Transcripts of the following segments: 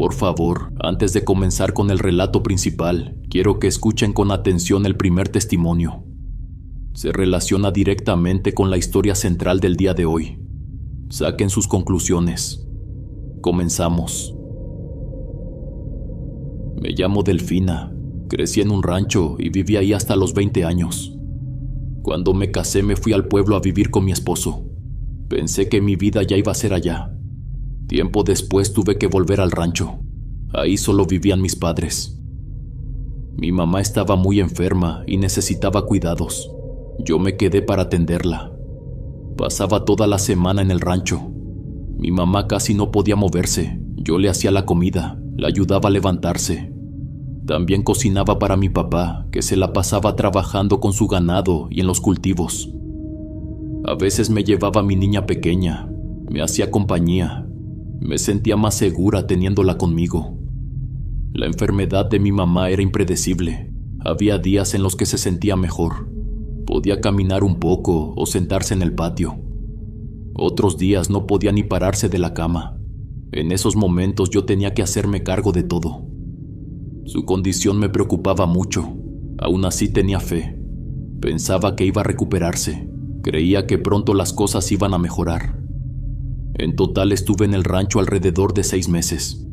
Por favor, antes de comenzar con el relato principal, quiero que escuchen con atención el primer testimonio. Se relaciona directamente con la historia central del día de hoy. Saquen sus conclusiones. Comenzamos. Me llamo Delfina. Crecí en un rancho y viví ahí hasta los 20 años. Cuando me casé me fui al pueblo a vivir con mi esposo. Pensé que mi vida ya iba a ser allá. Tiempo después tuve que volver al rancho. Ahí solo vivían mis padres. Mi mamá estaba muy enferma y necesitaba cuidados. Yo me quedé para atenderla. Pasaba toda la semana en el rancho. Mi mamá casi no podía moverse. Yo le hacía la comida, la ayudaba a levantarse. También cocinaba para mi papá, que se la pasaba trabajando con su ganado y en los cultivos. A veces me llevaba a mi niña pequeña, me hacía compañía. Me sentía más segura teniéndola conmigo. La enfermedad de mi mamá era impredecible. Había días en los que se sentía mejor. Podía caminar un poco o sentarse en el patio. Otros días no podía ni pararse de la cama. En esos momentos yo tenía que hacerme cargo de todo. Su condición me preocupaba mucho. Aún así tenía fe. Pensaba que iba a recuperarse. Creía que pronto las cosas iban a mejorar. En total estuve en el rancho alrededor de 6 meses.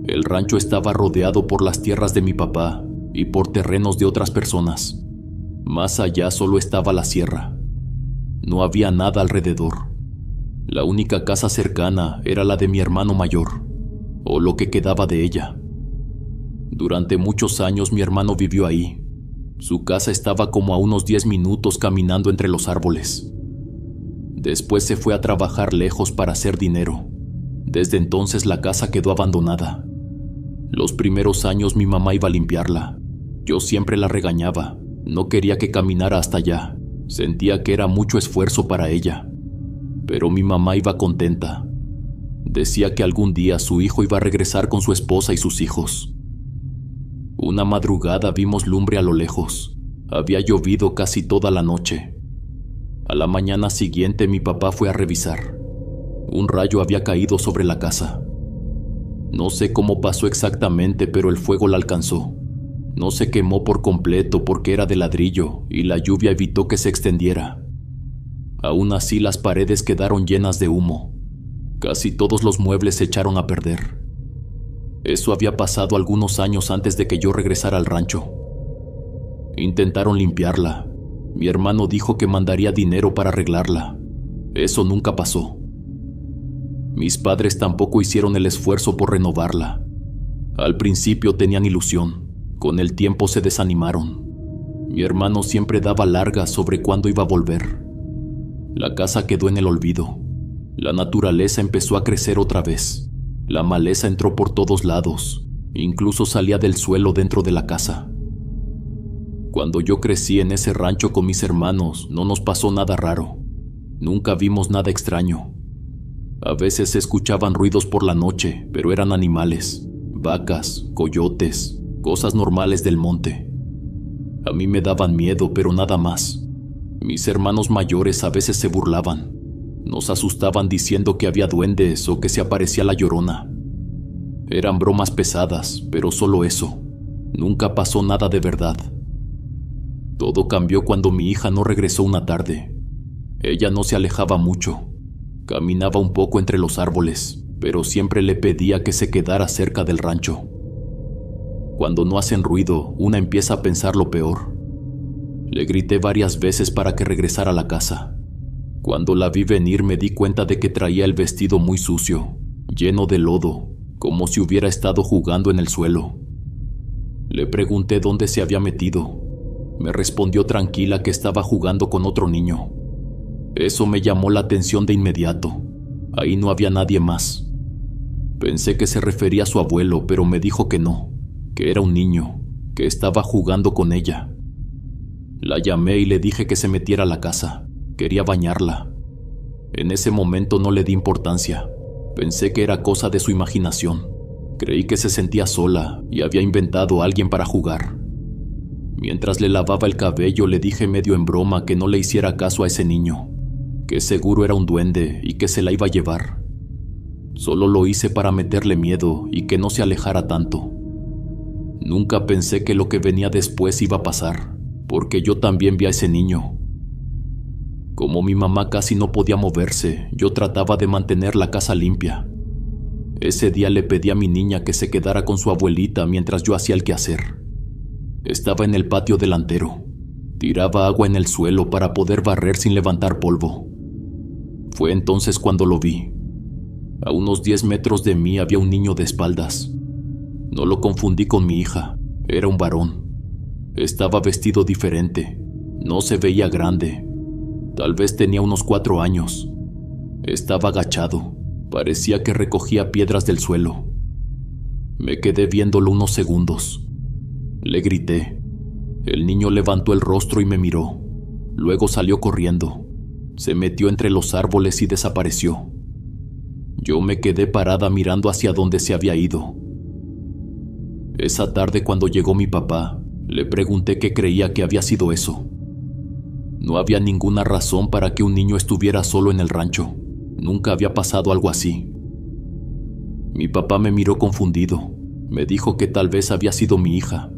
El rancho estaba rodeado por las tierras de mi papá y por terrenos de otras personas. Más allá solo estaba la sierra. No había nada alrededor. La única casa cercana era la de mi hermano mayor, o lo que quedaba de ella. Durante muchos años mi hermano vivió ahí. Su casa estaba como a unos 10 minutos caminando entre los árboles. Después se fue a trabajar lejos para hacer dinero. Desde entonces la casa quedó abandonada. Los primeros años mi mamá iba a limpiarla. Yo siempre la regañaba. No quería que caminara hasta allá. Sentía que era mucho esfuerzo para ella. Pero mi mamá iba contenta. Decía que algún día su hijo iba a regresar con su esposa y sus hijos. Una madrugada vimos lumbre a lo lejos. Había llovido casi toda la noche. A la mañana siguiente mi papá fue a revisar. Un rayo había caído sobre la casa. No sé cómo pasó exactamente, pero el fuego la alcanzó. No se quemó por completo porque era de ladrillo y la lluvia evitó que se extendiera. Aún así las paredes quedaron llenas de humo. Casi todos los muebles se echaron a perder. Eso había pasado algunos años antes de que yo regresara al rancho. Intentaron limpiarla. Mi hermano dijo que mandaría dinero para arreglarla. Eso nunca pasó. Mis padres tampoco hicieron el esfuerzo por renovarla. Al principio tenían ilusión. Con el tiempo se desanimaron. Mi hermano siempre daba largas sobre cuándo iba a volver. La casa quedó en el olvido. La naturaleza empezó a crecer otra vez. La maleza entró por todos lados. Incluso salía del suelo dentro de la casa. Cuando yo crecí en ese rancho con mis hermanos, no nos pasó nada raro. Nunca vimos nada extraño. A veces se escuchaban ruidos por la noche, pero eran animales, vacas, coyotes, cosas normales del monte. A mí me daban miedo, pero nada más. Mis hermanos mayores a veces se burlaban. Nos asustaban diciendo que había duendes o que se aparecía la Llorona. Eran bromas pesadas, pero solo eso. Nunca pasó nada de verdad. Todo cambió cuando mi hija no regresó una tarde. Ella no se alejaba mucho. Caminaba un poco entre los árboles, pero siempre le pedía que se quedara cerca del rancho. Cuando no hacen ruido, una empieza a pensar lo peor. Le grité varias veces para que regresara a la casa. Cuando la vi venir me di cuenta de que traía el vestido muy sucio, lleno de lodo, como si hubiera estado jugando en el suelo. Le pregunté dónde se había metido. Me respondió tranquila que estaba jugando con otro niño. Eso me llamó la atención de inmediato. Ahí no había nadie más. Pensé que se refería a su abuelo, pero me dijo que no, que era un niño, que estaba jugando con ella. La llamé y le dije que se metiera a la casa. Quería bañarla. En ese momento no le di importancia. Pensé que era cosa de su imaginación. Creí que se sentía sola y había inventado a alguien para jugar. Mientras le lavaba el cabello le dije medio en broma que no le hiciera caso a ese niño, que seguro era un duende y que se la iba a llevar. Solo lo hice para meterle miedo y que no se alejara tanto. Nunca pensé que lo que venía después iba a pasar, porque yo también vi a ese niño. Como mi mamá casi no podía moverse, yo trataba de mantener la casa limpia. Ese día le pedí a mi niña que se quedara con su abuelita mientras yo hacía el quehacer. Estaba en el patio delantero. Tiraba agua en el suelo para poder barrer sin levantar polvo. Fue entonces cuando lo vi. A unos 10 metros de mí había un niño de espaldas. No lo confundí con mi hija, era un varón. Estaba vestido diferente, no se veía grande. Tal vez tenía unos 4 años. Estaba agachado, parecía que recogía piedras del suelo. Me quedé viéndolo unos segundos. Le grité. El niño levantó el rostro y me miró. Luego salió corriendo. Se metió entre los árboles y desapareció. Yo me quedé parada mirando hacia donde se había ido. Esa tarde, cuando llegó mi papá, le pregunté qué creía que había sido eso. No había ninguna razón para que un niño estuviera solo en el rancho. Nunca había pasado algo así. Mi papá me miró confundido. Me dijo que tal vez había sido mi hija.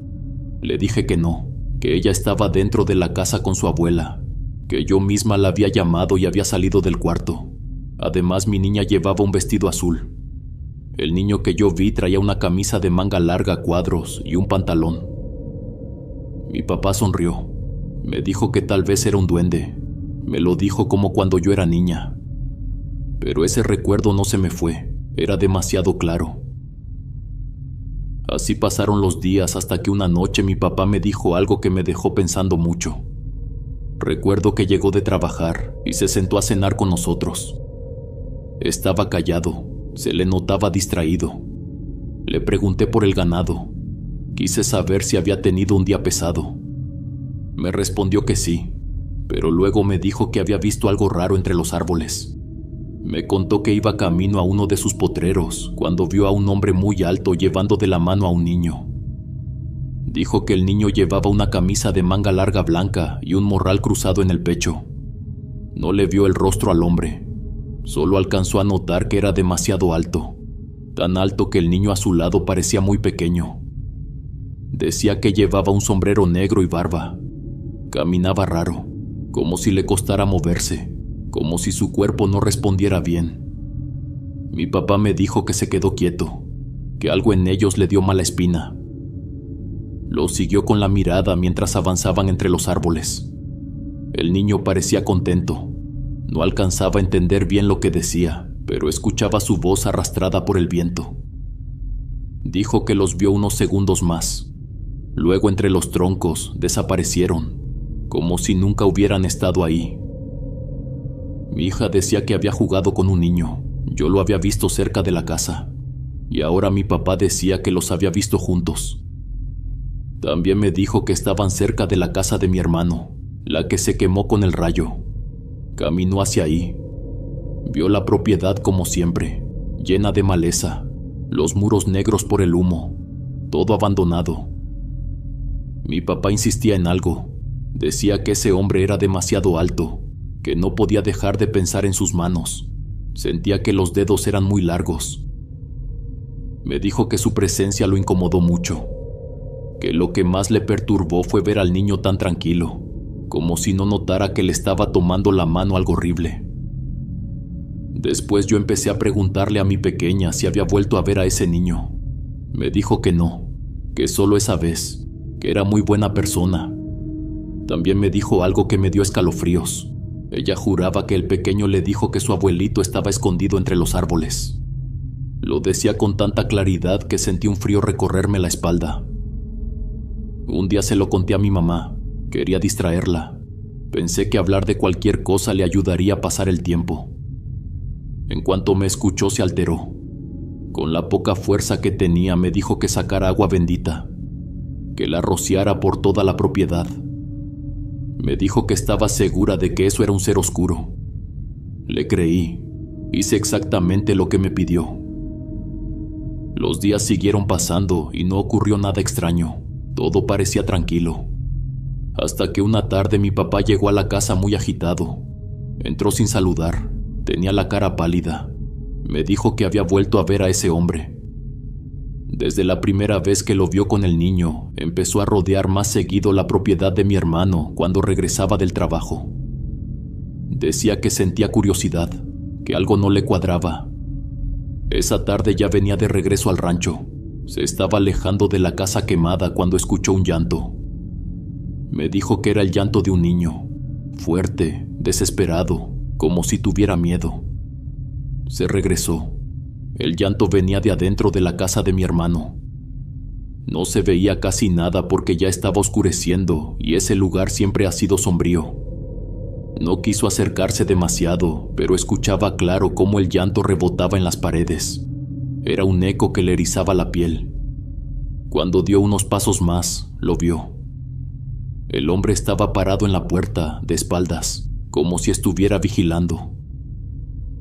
Le dije que no, que ella estaba dentro de la casa con su abuela, que yo misma la había llamado y había salido del cuarto. Además, mi niña llevaba un vestido azul. El niño que yo vi traía una camisa de manga larga a cuadros y un pantalón. Mi papá sonrió. Me dijo que tal vez era un duende. Me lo dijo como cuando yo era niña. Pero ese recuerdo no se me fue. Era demasiado claro. Así pasaron los días hasta que una noche mi papá me dijo algo que me dejó pensando mucho. Recuerdo que llegó de trabajar y se sentó a cenar con nosotros. Estaba callado, se le notaba distraído. Le pregunté por el ganado. Quise saber si había tenido un día pesado. Me respondió que sí, pero luego me dijo que había visto algo raro entre los árboles. Me contó que iba camino a uno de sus potreros cuando vio a un hombre muy alto llevando de la mano a un niño. Dijo que el niño llevaba una camisa de manga larga blanca y un morral cruzado en el pecho. No le vio el rostro al hombre. Solo alcanzó a notar que era demasiado alto, tan alto que el niño a su lado parecía muy pequeño. Decía que llevaba un sombrero negro y barba. Caminaba raro, como si le costara moverse, como si su cuerpo no respondiera bien. Mi papá me dijo que se quedó quieto, que algo en ellos le dio mala espina. Lo siguió con la mirada mientras avanzaban entre los árboles. El niño parecía contento. No alcanzaba a entender bien lo que decía, pero escuchaba su voz arrastrada por el viento. Dijo que los vio unos segundos más. Luego, entre los troncos, desaparecieron, como si nunca hubieran estado ahí. Mi hija decía que había jugado con un niño. Yo lo había visto cerca de la casa. Y ahora mi papá decía que los había visto juntos. También me dijo que estaban cerca de la casa de mi hermano, la que se quemó con el rayo. Caminó hacia ahí. Vio la propiedad como siempre, llena de maleza, los muros negros por el humo, todo abandonado. Mi papá insistía en algo. Decía que ese hombre era demasiado alto, que no podía dejar de pensar en sus manos. Sentía que los dedos eran muy largos. Me dijo que su presencia lo incomodó mucho, que lo que más le perturbó fue ver al niño tan tranquilo, como si no notara que le estaba tomando la mano algo horrible. Después yo empecé a preguntarle a mi pequeña si había vuelto a ver a ese niño. Me dijo que no, que solo esa vez, que era muy buena persona. También me dijo algo que me dio escalofríos. Ella juraba que el pequeño le dijo que su abuelito estaba escondido entre los árboles. Lo decía con tanta claridad que sentí un frío recorrerme la espalda. Un día se lo conté a mi mamá. Quería distraerla. Pensé que hablar de cualquier cosa le ayudaría a pasar el tiempo. En cuanto me escuchó, se alteró. Con la poca fuerza que tenía, me dijo que sacara agua bendita, que la rociara por toda la propiedad. Me dijo que estaba segura de que eso era un ser oscuro. Le creí. Hice exactamente lo que me pidió. Los días siguieron pasando y no ocurrió nada extraño. Todo parecía tranquilo. Hasta que una tarde mi papá llegó a la casa muy agitado. Entró sin saludar. Tenía la cara pálida. Me dijo que había vuelto a ver a ese hombre. Desde la primera vez que lo vio con el niño, empezó a rodear más seguido la propiedad de mi hermano cuando regresaba del trabajo. Decía que sentía curiosidad, que algo no le cuadraba. Esa tarde ya venía de regreso al rancho. Se estaba alejando de la casa quemada cuando escuchó un llanto. Me dijo que era el llanto de un niño, fuerte, desesperado, como si tuviera miedo. Se regresó. El llanto venía de adentro de la casa de mi hermano. No se veía casi nada porque ya estaba oscureciendo y ese lugar siempre ha sido sombrío. No quiso acercarse demasiado, pero escuchaba claro cómo el llanto rebotaba en las paredes. Era un eco que le erizaba la piel. Cuando dio unos pasos más, lo vio. El hombre estaba parado en la puerta, de espaldas, como si estuviera vigilando.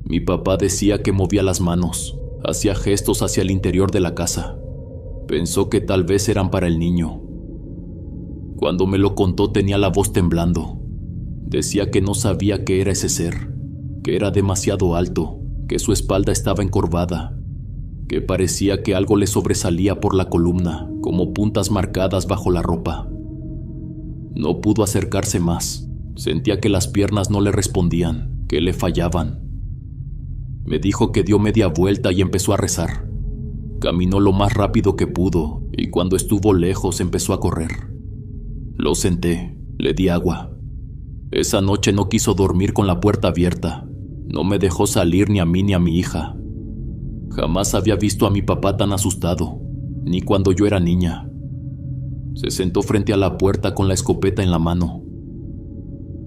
Mi papá decía que movía las manos, hacía gestos hacia el interior de la casa. Pensó que tal vez eran para el niño. Cuando me lo contó tenía la voz temblando. Decía que no sabía qué era ese ser, que era demasiado alto, que su espalda estaba encorvada, que parecía que algo le sobresalía por la columna, como puntas marcadas bajo la ropa. No pudo acercarse más. Sentía que las piernas no le respondían, que le fallaban. Me dijo que dio media vuelta y empezó a rezar. Caminó lo más rápido que pudo y cuando estuvo lejos empezó a correr. Lo senté, le di agua. Esa noche no quiso dormir con la puerta abierta. No me dejó salir ni a mí ni a mi hija. Jamás había visto a mi papá tan asustado, ni cuando yo era niña. Se sentó frente a la puerta con la escopeta en la mano.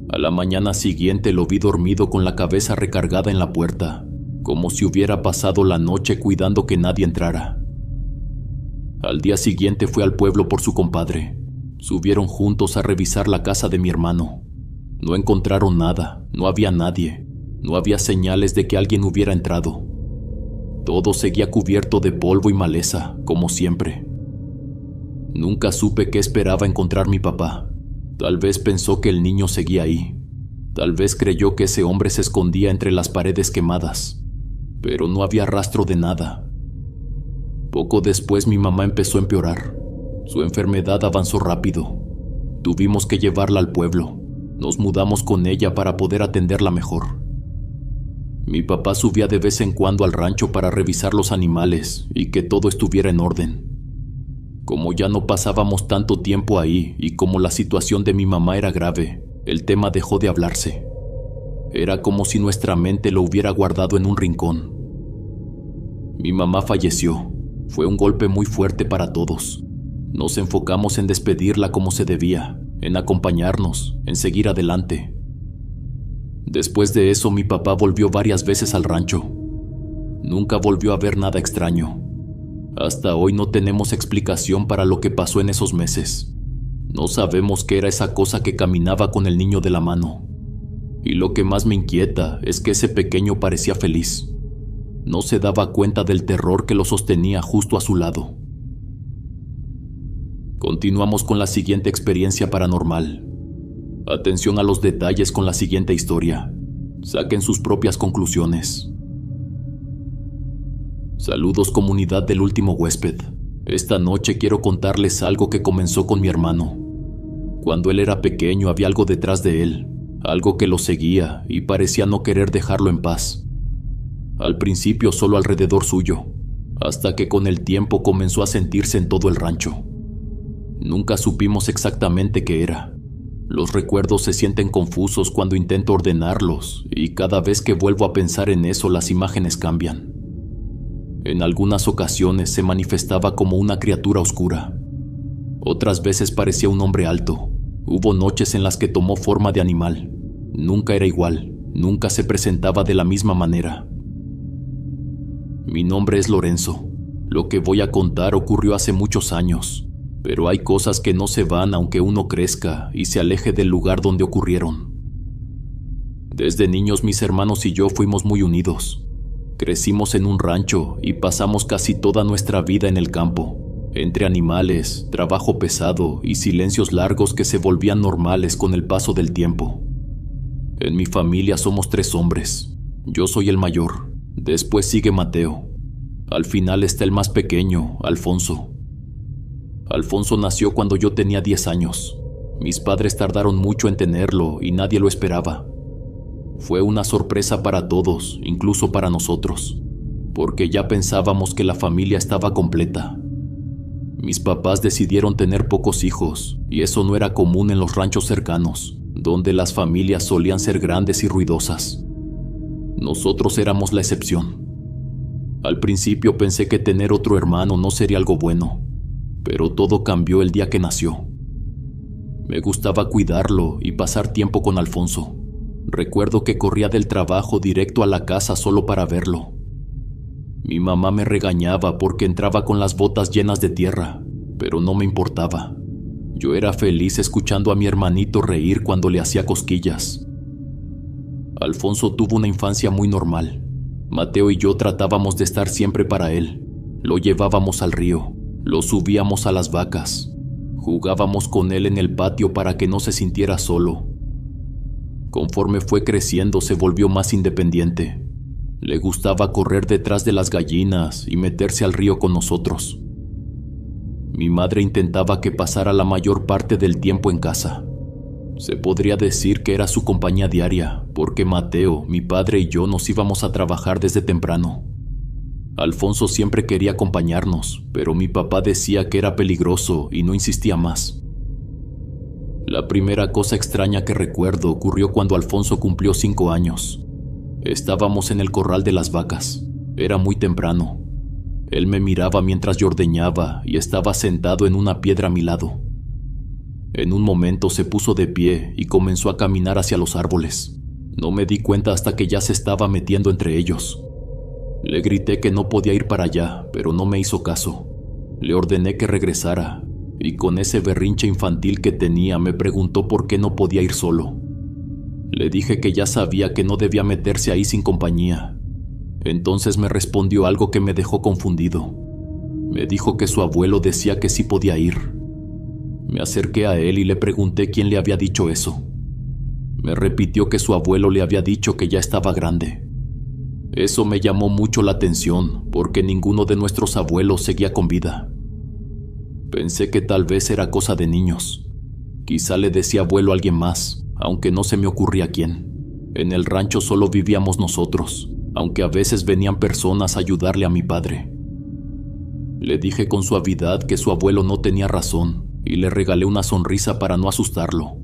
A la mañana siguiente lo vi dormido con la cabeza recargada en la puerta, como si hubiera pasado la noche cuidando que nadie entrara. Al día siguiente fue al pueblo por su compadre. Subieron juntos a revisar la casa de mi hermano. No encontraron nada, no había nadie, no había señales de que alguien hubiera entrado. Todo seguía cubierto de polvo y maleza, como siempre. Nunca supe qué esperaba encontrar mi papá. Tal vez pensó que el niño seguía ahí. Tal vez creyó que ese hombre se escondía entre las paredes quemadas. Pero no había rastro de nada. Poco después mi mamá empezó a empeorar. Su enfermedad avanzó rápido. Tuvimos que llevarla al pueblo. Nos mudamos con ella para poder atenderla mejor. Mi papá subía de vez en cuando al rancho para revisar los animales y que todo estuviera en orden. Como ya no pasábamos tanto tiempo ahí y como la situación de mi mamá era grave, el tema dejó de hablarse. Era como si nuestra mente lo hubiera guardado en un rincón. Mi mamá falleció. Fue un golpe muy fuerte para todos. Nos enfocamos en despedirla como se debía, en acompañarnos, en seguir adelante. Después de eso, mi papá volvió varias veces al rancho. Nunca volvió a ver nada extraño. Hasta hoy no tenemos explicación para lo que pasó en esos meses. No sabemos qué era esa cosa que caminaba con el niño de la mano. Y lo que más me inquieta es que ese pequeño parecía feliz. No se daba cuenta del terror que lo sostenía justo a su lado. Continuamos con la siguiente experiencia paranormal. Atención a los detalles con la siguiente historia. Saquen sus propias conclusiones. Saludos, comunidad del último huésped. Esta noche quiero contarles algo que comenzó con mi hermano. Cuando él era pequeño había algo detrás de él, algo que lo seguía y parecía no querer dejarlo en paz. Al principio solo alrededor suyo, hasta que con el tiempo comenzó a sentirse en todo el rancho. Nunca supimos exactamente qué era. Los recuerdos se sienten confusos cuando intento ordenarlos y cada vez que vuelvo a pensar en eso las imágenes cambian. En algunas ocasiones se manifestaba como una criatura oscura. Otras veces parecía un hombre alto. Hubo noches en las que tomó forma de animal. Nunca era igual, nunca se presentaba de la misma manera. Mi nombre es Lorenzo. Lo que voy a contar ocurrió hace muchos años, pero hay cosas que no se van aunque uno crezca y se aleje del lugar donde ocurrieron. Desde niños mis hermanos y yo fuimos muy unidos. Crecimos en un rancho y pasamos casi toda nuestra vida en el campo, entre animales, trabajo pesado y silencios largos que se volvían normales con el paso del tiempo. En mi familia somos 3 hombres. Yo soy el mayor. Después sigue Mateo. Al final está el más pequeño, Alfonso. Alfonso nació cuando yo tenía 10 años. Mis padres tardaron mucho en tenerlo y nadie lo esperaba. Fue una sorpresa para todos, incluso para nosotros, porque ya pensábamos que la familia estaba completa. Mis papás decidieron tener pocos hijos, y eso no era común en los ranchos cercanos, donde las familias solían ser grandes y ruidosas. Nosotros éramos la excepción. Al principio pensé que tener otro hermano no sería algo bueno, pero todo cambió el día que nació. Me gustaba cuidarlo y pasar tiempo con Alfonso. Recuerdo que corría del trabajo directo a la casa solo para verlo. Mi mamá me regañaba porque entraba con las botas llenas de tierra, pero no me importaba. Yo era feliz escuchando a mi hermanito reír cuando le hacía cosquillas. Alfonso tuvo una infancia muy normal. Mateo y yo tratábamos de estar siempre para él. Lo llevábamos al río, lo subíamos a las vacas, jugábamos con él en el patio para que no se sintiera solo. Conforme fue creciendo, se volvió más independiente. Le gustaba correr detrás de las gallinas y meterse al río con nosotros. Mi madre intentaba que pasara la mayor parte del tiempo en casa. Se podría decir que era su compañía diaria, porque Mateo, mi padre y yo nos íbamos a trabajar desde temprano. Alfonso siempre quería acompañarnos, pero mi papá decía que era peligroso y no insistía más. La primera cosa extraña que recuerdo ocurrió cuando Alfonso cumplió 5 años. Estábamos en el corral de las vacas. Era muy temprano. Él me miraba mientras yo ordeñaba y estaba sentado en una piedra a mi lado. En un momento se puso de pie y comenzó a caminar hacia los árboles. No me di cuenta hasta que ya se estaba metiendo entre ellos. Le grité que no podía ir para allá, pero no me hizo caso. Le ordené que regresara, y con ese berrinche infantil que tenía me preguntó por qué no podía ir solo. Le dije que ya sabía que no debía meterse ahí sin compañía. Entonces me respondió algo que me dejó confundido. Me dijo que su abuelo decía que sí podía ir. Me acerqué a él y le pregunté quién le había dicho eso. Me repitió que su abuelo le había dicho que ya estaba grande. Eso me llamó mucho la atención, porque ninguno de nuestros abuelos seguía con vida. Pensé que tal vez era cosa de niños. Quizá le decía abuelo a alguien más, aunque no se me ocurría quién. En el rancho solo vivíamos nosotros, aunque a veces venían personas a ayudarle a mi padre. Le dije con suavidad que su abuelo no tenía razón y le regalé una sonrisa para no asustarlo.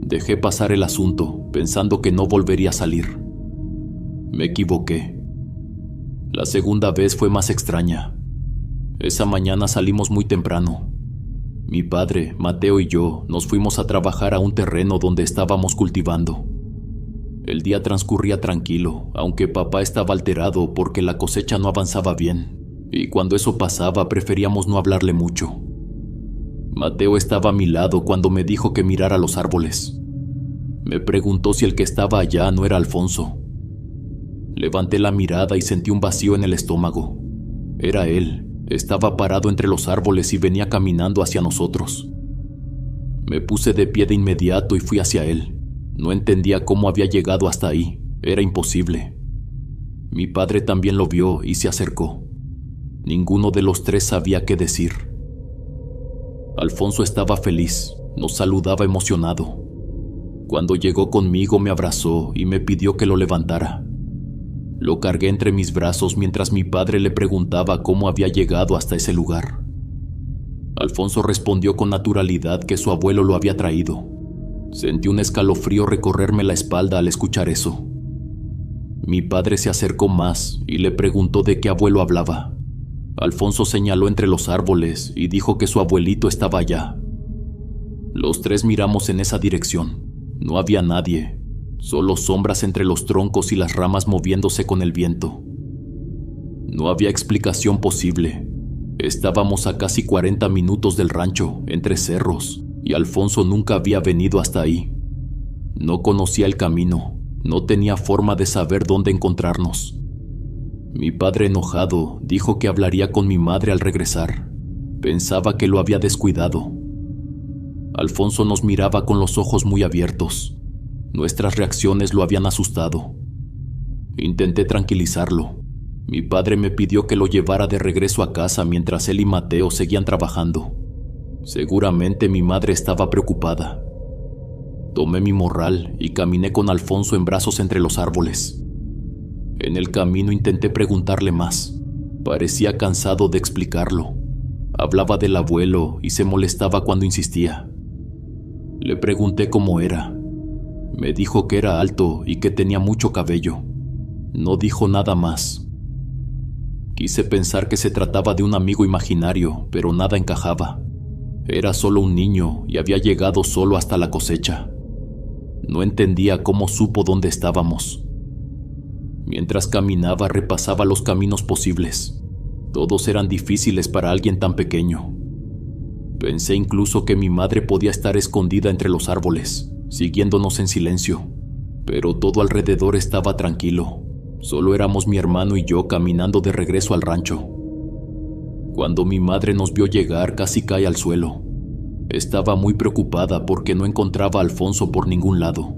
Dejé pasar el asunto, pensando que no volvería a salir. Me equivoqué. La segunda vez fue más extraña. Esa mañana salimos muy temprano. Mi padre, Mateo y yo nos fuimos a trabajar a un terreno donde estábamos cultivando. El día transcurría tranquilo, aunque papá estaba alterado porque la cosecha no avanzaba bien, y cuando eso pasaba preferíamos no hablarle mucho. Mateo estaba a mi lado cuando me dijo que mirara los árboles. Me preguntó si el que estaba allá no era Alfonso. Levanté la mirada y sentí un vacío en el estómago. Era él. Estaba parado entre los árboles y venía caminando hacia nosotros. Me puse de pie de inmediato y fui hacia él. No entendía cómo había llegado hasta ahí. Era imposible. Mi padre también lo vio y se acercó. Ninguno de los tres sabía qué decir. Alfonso estaba feliz. Nos saludaba emocionado. Cuando llegó conmigo me abrazó y me pidió que lo levantara. Lo cargué entre mis brazos mientras mi padre le preguntaba cómo había llegado hasta ese lugar. Alfonso respondió con naturalidad que su abuelo lo había traído. Sentí un escalofrío recorrerme la espalda al escuchar eso. Mi padre se acercó más y le preguntó de qué abuelo hablaba. Alfonso señaló entre los árboles y dijo que su abuelito estaba allá. Los tres miramos en esa dirección. No había nadie. Solo sombras entre los troncos y las ramas moviéndose con el viento. No había explicación posible. Estábamos a casi 40 minutos del rancho, entre cerros, y Alfonso nunca había venido hasta ahí. No conocía el camino, no tenía forma de saber dónde encontrarnos. Mi padre, enojado, dijo que hablaría con mi madre al regresar. Pensaba que lo había descuidado. Alfonso nos miraba con los ojos muy abiertos. Nuestras reacciones lo habían asustado. Intenté tranquilizarlo. Mi padre me pidió que lo llevara de regreso a casa mientras él y Mateo seguían trabajando. Seguramente mi madre estaba preocupada. Tomé mi morral y caminé con Alfonso en brazos entre los árboles. En el camino intenté preguntarle más. Parecía cansado de explicarlo. Hablaba del abuelo y se molestaba cuando insistía. Le pregunté cómo era. Me dijo que era alto y que tenía mucho cabello. No dijo nada más. Quise pensar que se trataba de un amigo imaginario, pero nada encajaba. Era solo un niño y había llegado solo hasta la cosecha. No entendía cómo supo dónde estábamos. Mientras caminaba repasaba los caminos posibles. Todos eran difíciles para alguien tan pequeño. Pensé incluso que mi madre podía estar escondida entre los árboles, siguiéndonos en silencio. Pero todo alrededor estaba tranquilo. Solo éramos mi hermano y yo caminando de regreso al rancho. Cuando mi madre nos vio llegar, casi cae al suelo. Estaba muy preocupada porque no encontraba a Alfonso por ningún lado.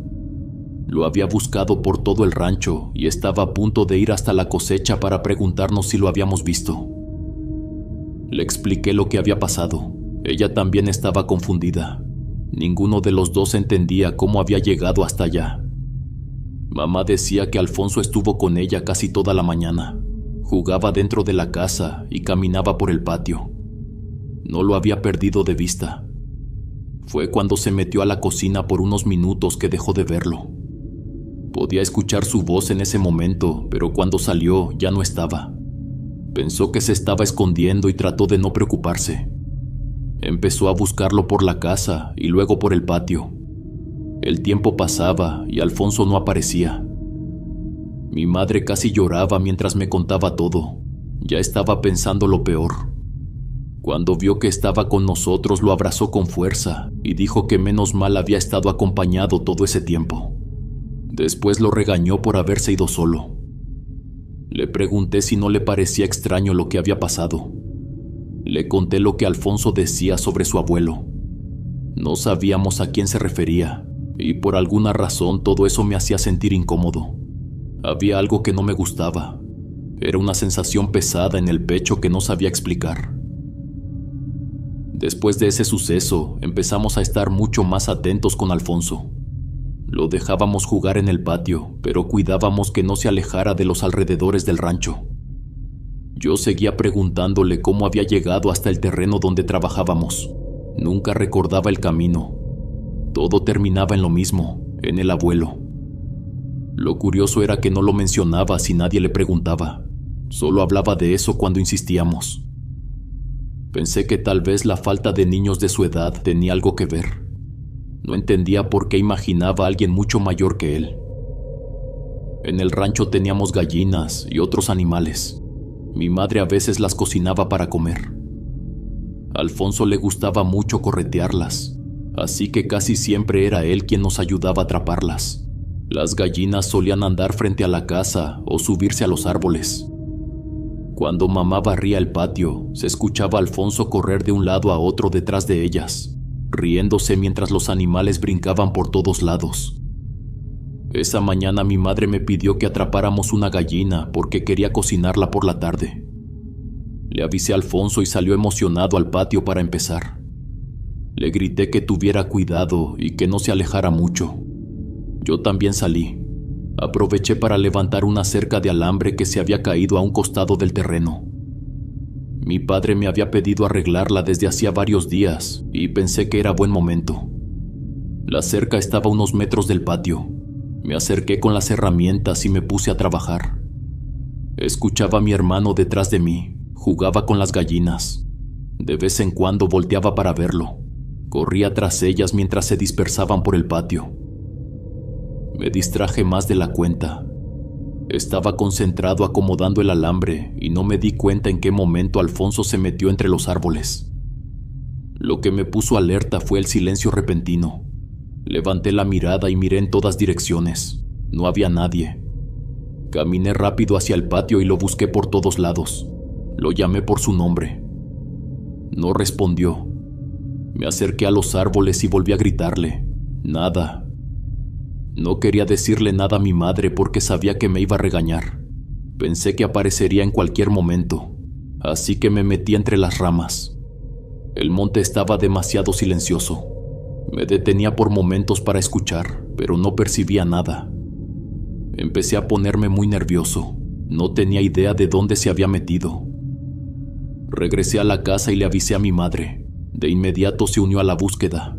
Lo había buscado por todo el rancho y estaba a punto de ir hasta la cosecha para preguntarnos si lo habíamos visto. Le expliqué lo que había pasado. Ella también estaba confundida. Ninguno de los dos entendía cómo había llegado hasta allá. Mamá decía que Alfonso estuvo con ella casi toda la mañana. Jugaba dentro de la casa y caminaba por el patio. No lo había perdido de vista. Fue cuando se metió a la cocina por unos minutos que dejó de verlo. Podía escuchar su voz en ese momento, pero cuando salió ya no estaba. Pensó que se estaba escondiendo y trató de no preocuparse. Empezó a buscarlo por la casa y luego por el patio. El tiempo pasaba y Alfonso no aparecía. Mi madre casi lloraba mientras me contaba todo. Ya estaba pensando lo peor. Cuando vio que estaba con nosotros, lo abrazó con fuerza y dijo que menos mal había estado acompañado todo ese tiempo. Después lo regañó por haberse ido solo. Le pregunté si no le parecía extraño lo que había pasado. Le conté lo que Alfonso decía sobre su abuelo. No sabíamos a quién se refería, y por alguna razón todo eso me hacía sentir incómodo. Había algo que no me gustaba. Era una sensación pesada en el pecho que no sabía explicar. Después de ese suceso, empezamos a estar mucho más atentos con Alfonso. Lo dejábamos jugar en el patio, pero cuidábamos que no se alejara de los alrededores del rancho. Yo seguía preguntándole cómo había llegado hasta el terreno donde trabajábamos. Nunca recordaba el camino. Todo terminaba en lo mismo, en el abuelo. Lo curioso era que no lo mencionaba si nadie le preguntaba. Solo hablaba de eso cuando insistíamos. Pensé que tal vez la falta de niños de su edad tenía algo que ver. No entendía por qué imaginaba a alguien mucho mayor que él. En el rancho teníamos gallinas y otros animales. Mi madre a veces las cocinaba para comer. A Alfonso le gustaba mucho corretearlas, así que casi siempre era él quien nos ayudaba a atraparlas. Las gallinas solían andar frente a la casa o subirse a los árboles. Cuando mamá barría el patio, se escuchaba a Alfonso correr de un lado a otro detrás de ellas, riéndose mientras los animales brincaban por todos lados. Esa mañana mi madre me pidió que atrapáramos una gallina porque quería cocinarla por la tarde. Le avisé a Alfonso y salió emocionado al patio para empezar. Le grité que tuviera cuidado y que no se alejara mucho. Yo también salí. Aproveché para levantar una cerca de alambre que se había caído a un costado del terreno. Mi padre me había pedido arreglarla desde hacía varios días y pensé que era buen momento. La cerca estaba a unos metros del patio. Me acerqué con las herramientas y me puse a trabajar. Escuchaba a mi hermano detrás de mí, jugaba con las gallinas. De vez en cuando volteaba para verlo. Corría tras ellas mientras se dispersaban por el patio. Me distraje más de la cuenta. Estaba concentrado acomodando el alambre y no me di cuenta en qué momento Alfonso se metió entre los árboles. Lo que me puso alerta fue el silencio repentino. Levanté la mirada y miré en todas direcciones. No había nadie. Caminé rápido hacia el patio y lo busqué por todos lados. Lo llamé por su nombre. No respondió. Me acerqué a los árboles y volví a gritarle. Nada. No quería decirle nada a mi madre porque sabía que me iba a regañar. Pensé que aparecería en cualquier momento, así que me metí entre las ramas. El monte estaba demasiado silencioso. Me detenía por momentos para escuchar, pero no percibía nada. Empecé a ponerme muy nervioso. No tenía idea de dónde se había metido. Regresé a la casa y le avisé a mi madre. De inmediato se unió a la búsqueda.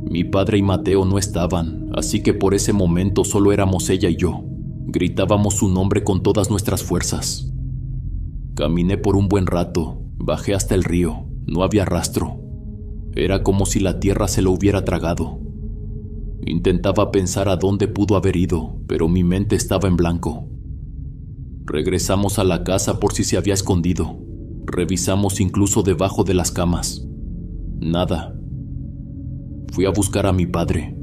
Mi padre y Mateo no estaban, así que por ese momento solo éramos ella y yo. Gritábamos su nombre con todas nuestras fuerzas. Caminé por un buen rato, bajé hasta el río, no había rastro. Era como si la tierra se lo hubiera tragado. Intentaba pensar a dónde pudo haber ido, pero mi mente estaba en blanco. Regresamos a la casa por si se había escondido. Revisamos incluso debajo de las camas. Nada. Fui a buscar a mi padre.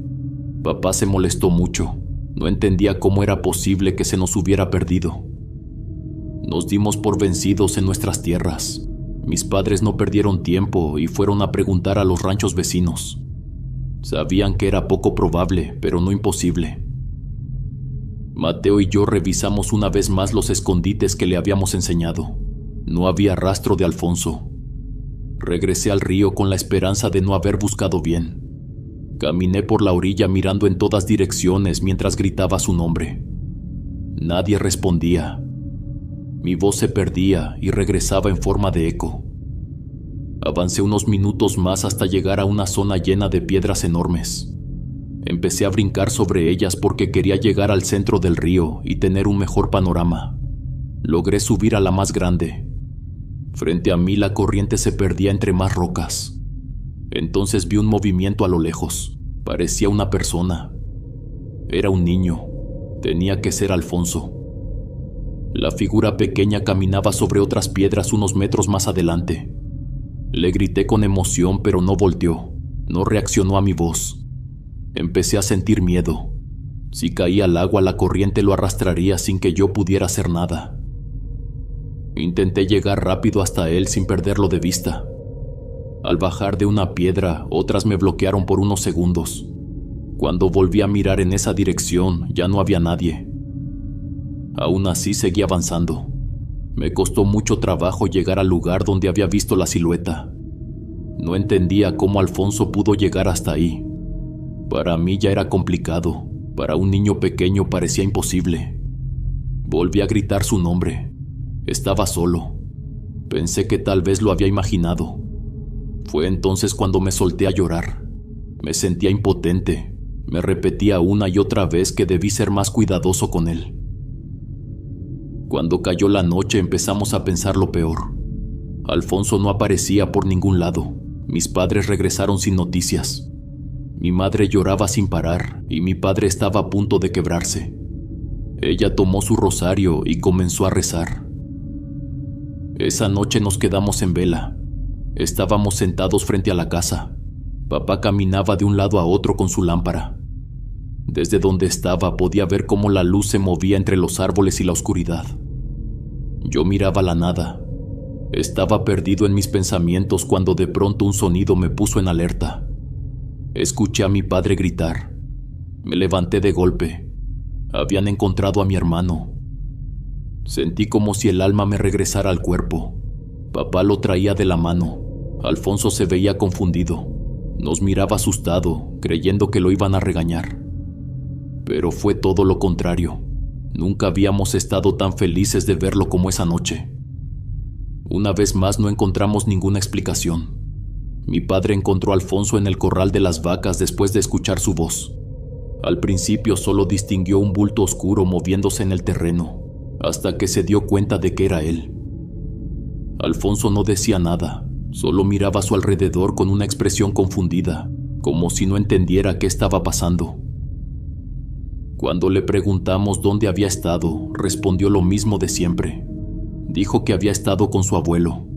Papá se molestó mucho. No entendía cómo era posible que se nos hubiera perdido. Nos dimos por vencidos en nuestras tierras. Mis padres no perdieron tiempo y fueron a preguntar a los ranchos vecinos. Sabían que era poco probable, pero no imposible. Mateo y yo revisamos una vez más los escondites que le habíamos enseñado. No había rastro de Alfonso. Regresé al río con la esperanza de no haber buscado bien. Caminé por la orilla mirando en todas direcciones mientras gritaba su nombre. Nadie respondía. Mi voz se perdía y regresaba en forma de eco. Avancé unos minutos más hasta llegar a una zona llena de piedras enormes. Empecé a brincar sobre ellas porque quería llegar al centro del río y tener un mejor panorama. Logré subir a la más grande. Frente a mí la corriente se perdía entre más rocas. Entonces vi un movimiento a lo lejos. Parecía una persona. Era un niño. Tenía que ser Alfonso. La figura pequeña caminaba sobre otras piedras unos metros más adelante. Le grité con emoción, pero no volteó. No reaccionó a mi voz. Empecé a sentir miedo. Si caía al agua, la corriente lo arrastraría sin que yo pudiera hacer nada. Intenté llegar rápido hasta él sin perderlo de vista. Al bajar de una piedra, otras me bloquearon por unos segundos. Cuando volví a mirar en esa dirección, ya no había nadie. Aún así seguí avanzando. Me costó mucho trabajo llegar al lugar donde había visto la silueta. No entendía cómo Alfonso pudo llegar hasta ahí. Para mí ya era complicado. Para un niño pequeño parecía imposible. Volví a gritar su nombre. Estaba solo. Pensé que tal vez lo había imaginado. Fue entonces cuando me solté a llorar. Me sentía impotente. Me repetía una y otra vez que debí ser más cuidadoso con él. Cuando cayó la noche empezamos a pensar lo peor. Alfonso no aparecía por ningún lado. Mis padres regresaron sin noticias. Mi madre lloraba sin parar y mi padre estaba a punto de quebrarse. Ella tomó su rosario y comenzó a rezar. Esa noche nos quedamos en vela. Estábamos sentados frente a la casa. Papá caminaba de un lado a otro con su lámpara. Desde donde estaba podía ver cómo la luz se movía entre los árboles y la oscuridad. Yo miraba la nada. Estaba perdido en mis pensamientos cuando de pronto un sonido me puso en alerta. Escuché a mi padre gritar. Me levanté de golpe. Habían encontrado a mi hermano. Sentí como si el alma me regresara al cuerpo. Papá lo traía de la mano. Alfonso se veía confundido. Nos miraba asustado, creyendo que lo iban a regañar. Pero fue todo lo contrario. Nunca habíamos estado tan felices de verlo como esa noche. Una vez más no encontramos ninguna explicación. Mi padre encontró a Alfonso en el corral de las vacas después de escuchar su voz. Al principio solo distinguió un bulto oscuro moviéndose en el terreno, hasta que se dio cuenta de que era él. Alfonso no decía nada, solo miraba a su alrededor con una expresión confundida, como si no entendiera qué estaba pasando. Cuando le preguntamos dónde había estado, respondió lo mismo de siempre. Dijo que había estado con su abuelo.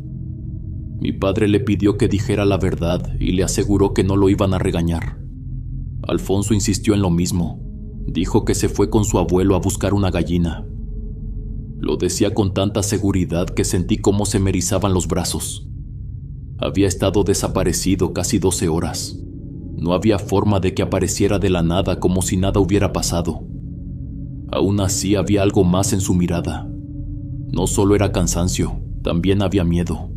Mi padre le pidió que dijera la verdad y le aseguró que no lo iban a regañar. Alfonso insistió en lo mismo. Dijo que se fue con su abuelo a buscar una gallina. Lo decía con tanta seguridad que sentí cómo se me erizaban los brazos. Había estado desaparecido casi 12 horas. No había forma de que apareciera de la nada como si nada hubiera pasado. Aún así había algo más en su mirada. No solo era cansancio, también había miedo.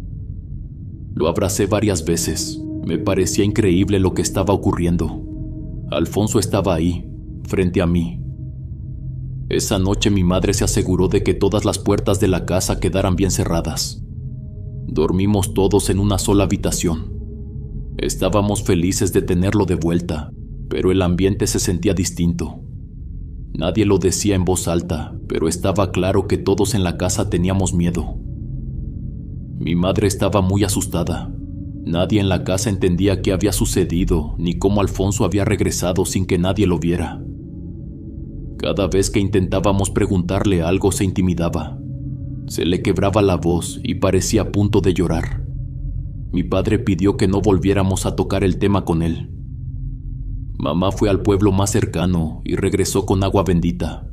Lo abracé varias veces. Me parecía increíble lo que estaba ocurriendo. Alfonso estaba ahí, frente a mí. Esa noche mi madre se aseguró de que todas las puertas de la casa quedaran bien cerradas. Dormimos todos en una sola habitación. Estábamos felices de tenerlo de vuelta, pero el ambiente se sentía distinto. Nadie lo decía en voz alta, pero estaba claro que todos en la casa teníamos miedo. Mi madre estaba muy asustada. Nadie en la casa entendía qué había sucedido ni cómo Alfonso había regresado sin que nadie lo viera. Cada vez que intentábamos preguntarle algo se intimidaba. Se le quebraba la voz y parecía a punto de llorar. Mi padre pidió que no volviéramos a tocar el tema con él. Mamá fue al pueblo más cercano y regresó con agua bendita.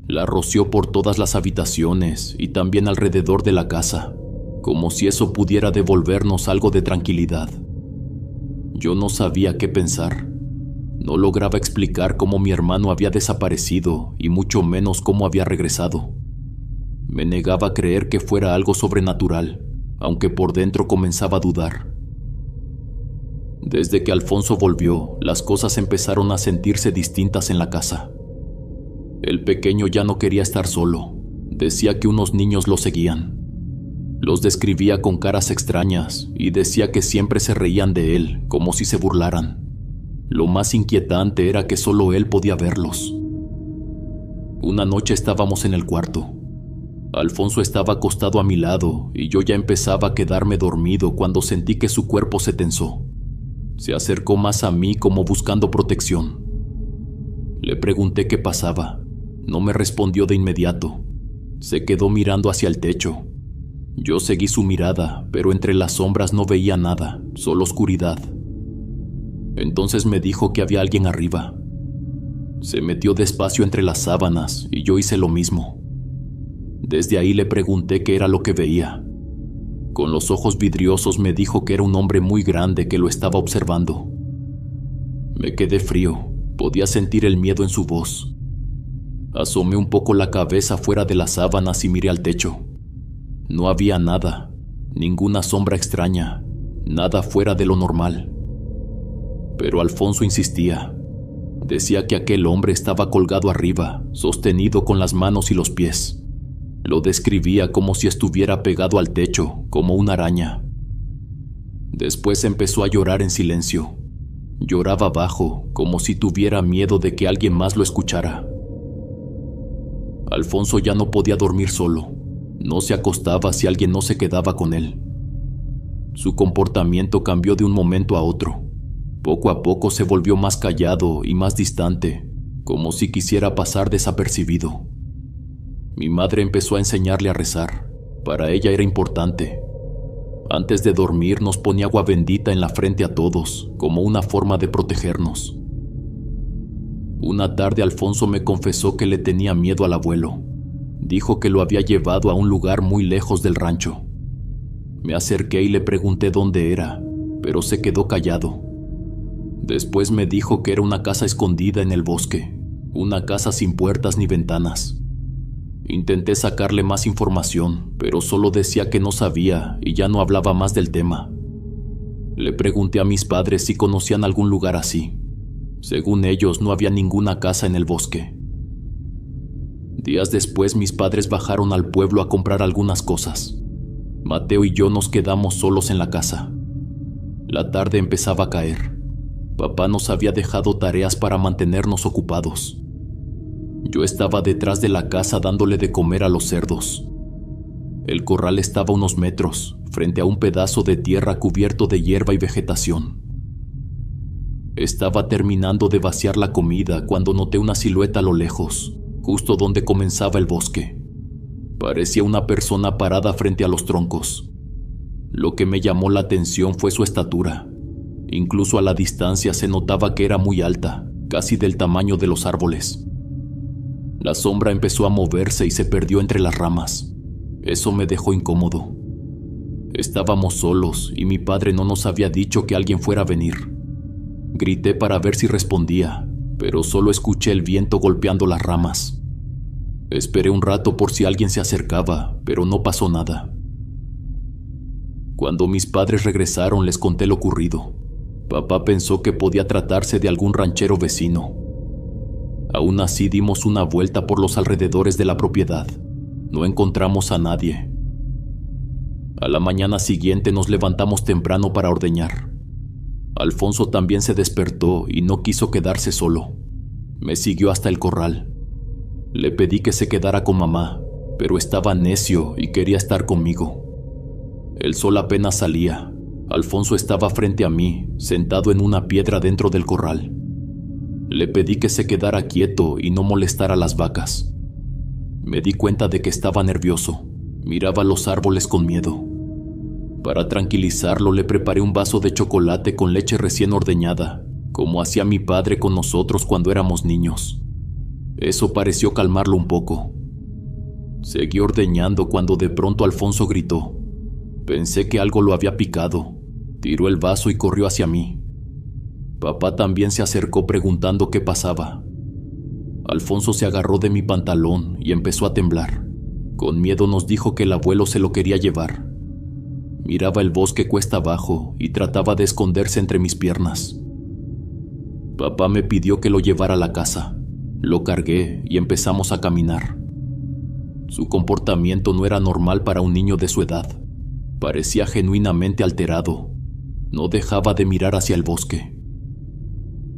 La roció por todas las habitaciones y también alrededor de la casa, como si eso pudiera devolvernos algo de tranquilidad. Yo no sabía qué pensar. No lograba explicar cómo mi hermano había desaparecido y mucho menos cómo había regresado. Me negaba a creer que fuera algo sobrenatural, aunque por dentro comenzaba a dudar. Desde que Alfonso volvió, las cosas empezaron a sentirse distintas en la casa. El pequeño ya no quería estar solo. Decía que unos niños lo seguían. Los describía con caras extrañas y decía que siempre se reían de él, como si se burlaran. Lo más inquietante era que solo él podía verlos. Una noche estábamos en el cuarto. Alfonso estaba acostado a mi lado y yo ya empezaba a quedarme dormido cuando sentí que su cuerpo se tensó. Se acercó más a mí como buscando protección. Le pregunté qué pasaba. No me respondió de inmediato. Se quedó mirando hacia el techo. Yo seguí su mirada, pero entre las sombras no veía nada, solo oscuridad. Entonces me dijo que había alguien arriba. Se metió despacio entre las sábanas y yo hice lo mismo. Desde ahí le pregunté qué era lo que veía. Con los ojos vidriosos me dijo que era un hombre muy grande que lo estaba observando. Me quedé frío, podía sentir el miedo en su voz. Asomé un poco la cabeza fuera de las sábanas y miré al techo. No había nada, ninguna sombra extraña, nada fuera de lo normal. Pero Alfonso insistía. Decía que aquel hombre estaba colgado arriba, sostenido con las manos y los pies. Lo describía como si estuviera pegado al techo, como una araña. Después empezó a llorar en silencio. Lloraba bajo, como si tuviera miedo de que alguien más lo escuchara. Alfonso ya no podía dormir solo. No se acostaba si alguien no se quedaba con él. Su comportamiento cambió de un momento a otro. Poco a poco se volvió más callado y más distante, como si quisiera pasar desapercibido. Mi madre empezó a enseñarle a rezar. Para ella era importante. Antes de dormir nos ponía agua bendita en la frente a todos, como una forma de protegernos. Una tarde Alfonso me confesó que le tenía miedo al abuelo. Dijo que lo había llevado a un lugar muy lejos del rancho. Me acerqué y le pregunté dónde era, pero se quedó callado. Después me dijo que era una casa escondida en el bosque, una casa sin puertas ni ventanas. Intenté sacarle más información, pero solo decía que no sabía y ya no hablaba más del tema. Le pregunté a mis padres si conocían algún lugar así. Según ellos, no había ninguna casa en el bosque. Días después, mis padres bajaron al pueblo a comprar algunas cosas. Mateo y yo nos quedamos solos en la casa. La tarde empezaba a caer. Papá nos había dejado tareas para mantenernos ocupados. Yo estaba detrás de la casa dándole de comer a los cerdos. El corral estaba a unos metros, frente a un pedazo de tierra cubierto de hierba y vegetación. Estaba terminando de vaciar la comida cuando noté una silueta a lo lejos, justo donde comenzaba el bosque. Parecía una persona parada frente a los troncos. Lo que me llamó la atención fue su estatura. Incluso a la distancia se notaba que era muy alta, casi del tamaño de los árboles. La sombra empezó a moverse y se perdió entre las ramas. Eso me dejó incómodo. Estábamos solos y mi padre no nos había dicho que alguien fuera a venir. Grité para ver si respondía, pero solo escuché el viento golpeando las ramas. Esperé un rato por si alguien se acercaba, pero no pasó nada. Cuando mis padres regresaron les conté lo ocurrido. Papá pensó que podía tratarse de algún ranchero vecino. Aún así dimos una vuelta por los alrededores de la propiedad. No encontramos a nadie. A la mañana siguiente nos levantamos temprano para ordeñar. Alfonso también se despertó y no quiso quedarse solo. Me siguió hasta el corral. Le pedí que se quedara con mamá, pero estaba necio y quería estar conmigo. El sol apenas salía. Alfonso estaba frente a mí, sentado en una piedra dentro del corral. Le pedí que se quedara quieto y no molestara a las vacas. Me di cuenta de que estaba nervioso. Miraba los árboles con miedo. Para tranquilizarlo le preparé un vaso de chocolate con leche recién ordeñada, como hacía mi padre con nosotros cuando éramos niños. Eso pareció calmarlo un poco. Seguí ordeñando cuando de pronto Alfonso gritó. Pensé que algo lo había picado. Tiró el vaso y corrió hacia mí. Papá también se acercó preguntando qué pasaba. Alfonso se agarró de mi pantalón y empezó a temblar. Con miedo nos dijo que el abuelo se lo quería llevar. Miraba el bosque cuesta abajo y trataba de esconderse entre mis piernas. Papá me pidió que lo llevara a la casa. Lo cargué y empezamos a caminar. Su comportamiento no era normal para un niño de su edad. Parecía genuinamente alterado. No dejaba de mirar hacia el bosque.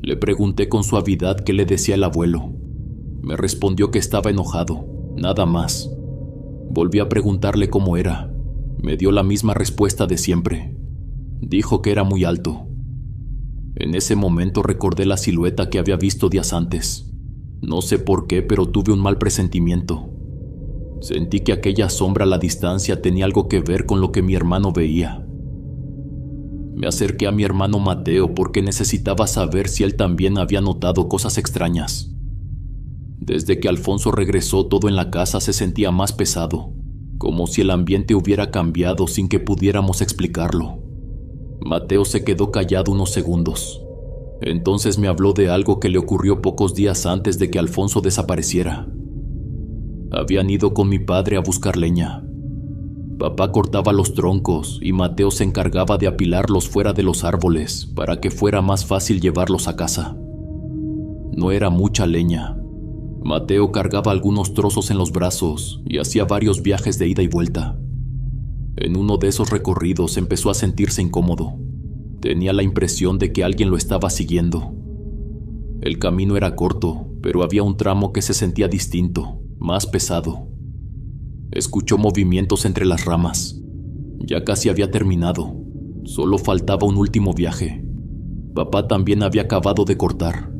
Le pregunté con suavidad qué le decía el abuelo. Me respondió que estaba enojado, nada más. Volví a preguntarle cómo era. Me dio la misma respuesta de siempre. Dijo que era muy alto. En ese momento recordé la silueta que había visto días antes. No sé por qué, pero tuve un mal presentimiento. Sentí que aquella sombra a la distancia tenía algo que ver con lo que mi hermano veía. Me acerqué a mi hermano Mateo porque necesitaba saber si él también había notado cosas extrañas. Desde que Alfonso regresó, todo en la casa se sentía más pesado, como si el ambiente hubiera cambiado sin que pudiéramos explicarlo. Mateo se quedó callado unos segundos. Entonces me habló de algo que le ocurrió pocos días antes de que Alfonso desapareciera. Habían ido con mi padre a buscar leña. Papá cortaba los troncos y Mateo se encargaba de apilarlos fuera de los árboles para que fuera más fácil llevarlos a casa. No era mucha leña. Mateo cargaba algunos trozos en los brazos y hacía varios viajes de ida y vuelta. En uno de esos recorridos empezó a sentirse incómodo. Tenía la impresión de que alguien lo estaba siguiendo. El camino era corto, pero había un tramo que se sentía distinto, más pesado. Escuchó movimientos entre las ramas. Ya casi había terminado. Solo faltaba un último viaje. Papá también había acabado de cortar.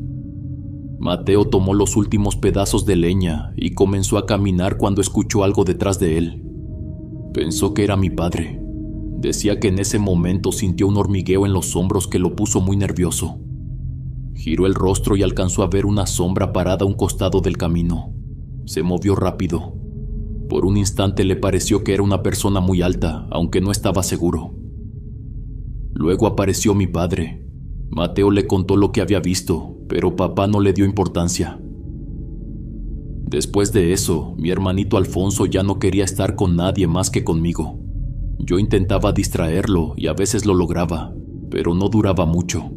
Mateo tomó los últimos pedazos de leña y comenzó a caminar cuando escuchó algo detrás de él. Pensó que era mi padre. Decía que en ese momento sintió un hormigueo en los hombros que lo puso muy nervioso. Giró el rostro y alcanzó a ver una sombra parada a un costado del camino. Se movió rápido. Por un instante le pareció que era una persona muy alta, aunque no estaba seguro. Luego apareció mi padre. Mateo le contó lo que había visto, pero papá no le dio importancia. Después de eso, mi hermanito Alfonso ya no quería estar con nadie más que conmigo. Yo intentaba distraerlo y a veces lo lograba, pero no duraba mucho.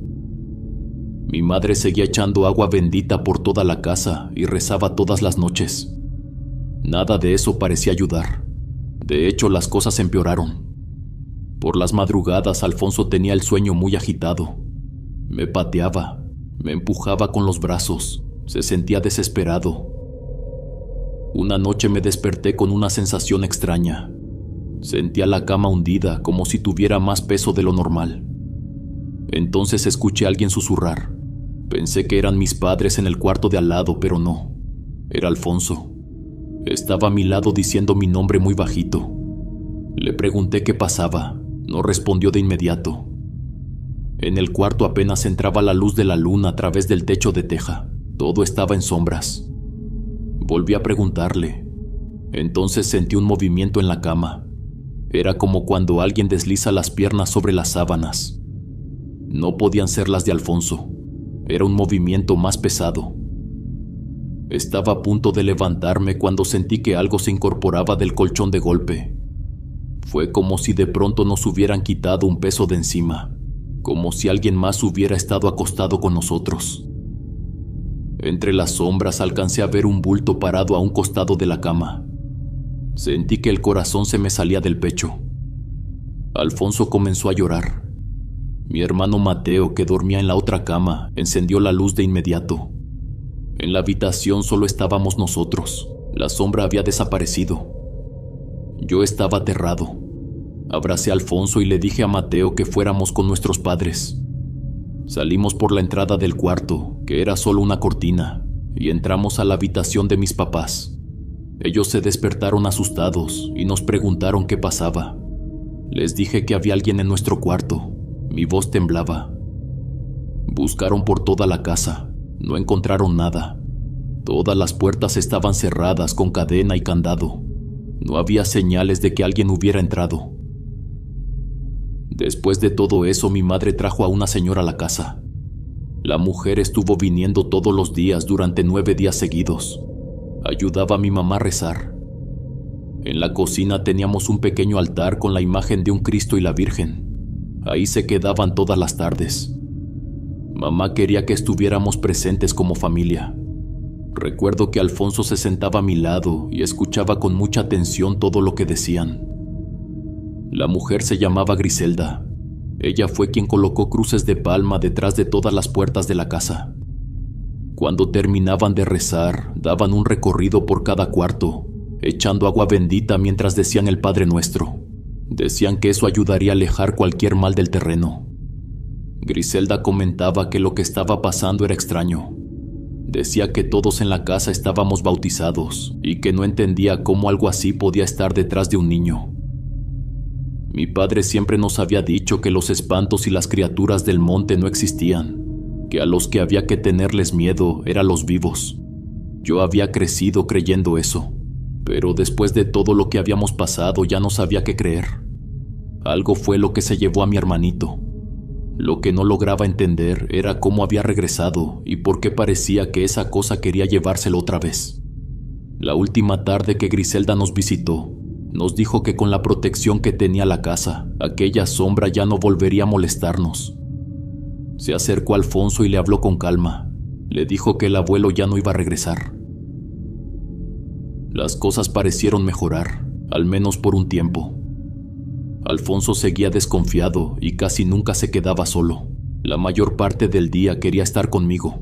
Mi madre seguía echando agua bendita por toda la casa y rezaba todas las noches. Nada de eso parecía ayudar. De hecho, las cosas empeoraron. Por las madrugadas, Alfonso tenía el sueño muy agitado. Me pateaba, me empujaba con los brazos, se sentía desesperado. Una noche me desperté con una sensación extraña. Sentía la cama hundida, como si tuviera más peso de lo normal. Entonces escuché a alguien susurrar. Pensé que eran mis padres en el cuarto de al lado, pero no. Era Alfonso. Estaba a mi lado diciendo mi nombre muy bajito. Le pregunté qué pasaba. No respondió de inmediato. En el cuarto apenas entraba la luz de la luna a través del techo de teja. Todo estaba en sombras. Volví a preguntarle. Entonces sentí un movimiento en la cama. Era como cuando alguien desliza las piernas sobre las sábanas. No podían ser las de Alfonso. Era un movimiento más pesado. Estaba a punto de levantarme cuando sentí que algo se incorporaba del colchón de golpe. Fue como si de pronto nos hubieran quitado un peso de encima, como si alguien más hubiera estado acostado con nosotros. Entre las sombras alcancé a ver un bulto parado a un costado de la cama. Sentí que el corazón se me salía del pecho. Alfonso comenzó a llorar. Mi hermano Mateo, que dormía en la otra cama, encendió la luz de inmediato. En la habitación solo estábamos nosotros. La sombra había desaparecido. Yo estaba aterrado. Abracé a Alfonso y le dije a Mateo que fuéramos con nuestros padres. Salimos por la entrada del cuarto, que era solo una cortina, y entramos a la habitación de mis papás. Ellos se despertaron asustados y nos preguntaron qué pasaba. Les dije que había alguien en nuestro cuarto. Mi voz temblaba. Buscaron por toda la casa. No encontraron nada. Todas las puertas estaban cerradas con cadena y candado. No había señales de que alguien hubiera entrado. Después de todo eso, mi madre trajo a una señora a la casa. La mujer estuvo viniendo todos los días durante 9 días seguidos. Ayudaba a mi mamá a rezar. En la cocina teníamos un pequeño altar con la imagen de un Cristo y la Virgen. Ahí se quedaban todas las tardes. Mamá quería que estuviéramos presentes como familia. Recuerdo que Alfonso se sentaba a mi lado y escuchaba con mucha atención todo lo que decían. La mujer se llamaba Griselda. Ella fue quien colocó cruces de palma detrás de todas las puertas de la casa. Cuando terminaban de rezar, daban un recorrido por cada cuarto, echando agua bendita mientras decían el Padre Nuestro. Decían que eso ayudaría a alejar cualquier mal del terreno. Griselda comentaba que lo que estaba pasando era extraño. Decía que todos en la casa estábamos bautizados y que no entendía cómo algo así podía estar detrás de un niño. Mi padre siempre nos había dicho que los espantos y las criaturas del monte no existían, que a los que había que tenerles miedo eran los vivos. Yo había crecido creyendo eso, pero después de todo lo que habíamos pasado ya no sabía qué creer. Algo fue lo que se llevó a mi hermanito. Lo que no lograba entender era cómo había regresado y por qué parecía que esa cosa quería llevárselo otra vez. La última tarde que Griselda nos visitó, nos dijo que con la protección que tenía la casa, aquella sombra ya no volvería a molestarnos. Se acercó a Alfonso y le habló con calma. Le dijo que el abuelo ya no iba a regresar. Las cosas parecieron mejorar, al menos por un tiempo. Alfonso seguía desconfiado y casi nunca se quedaba solo. La mayor parte del día quería estar conmigo.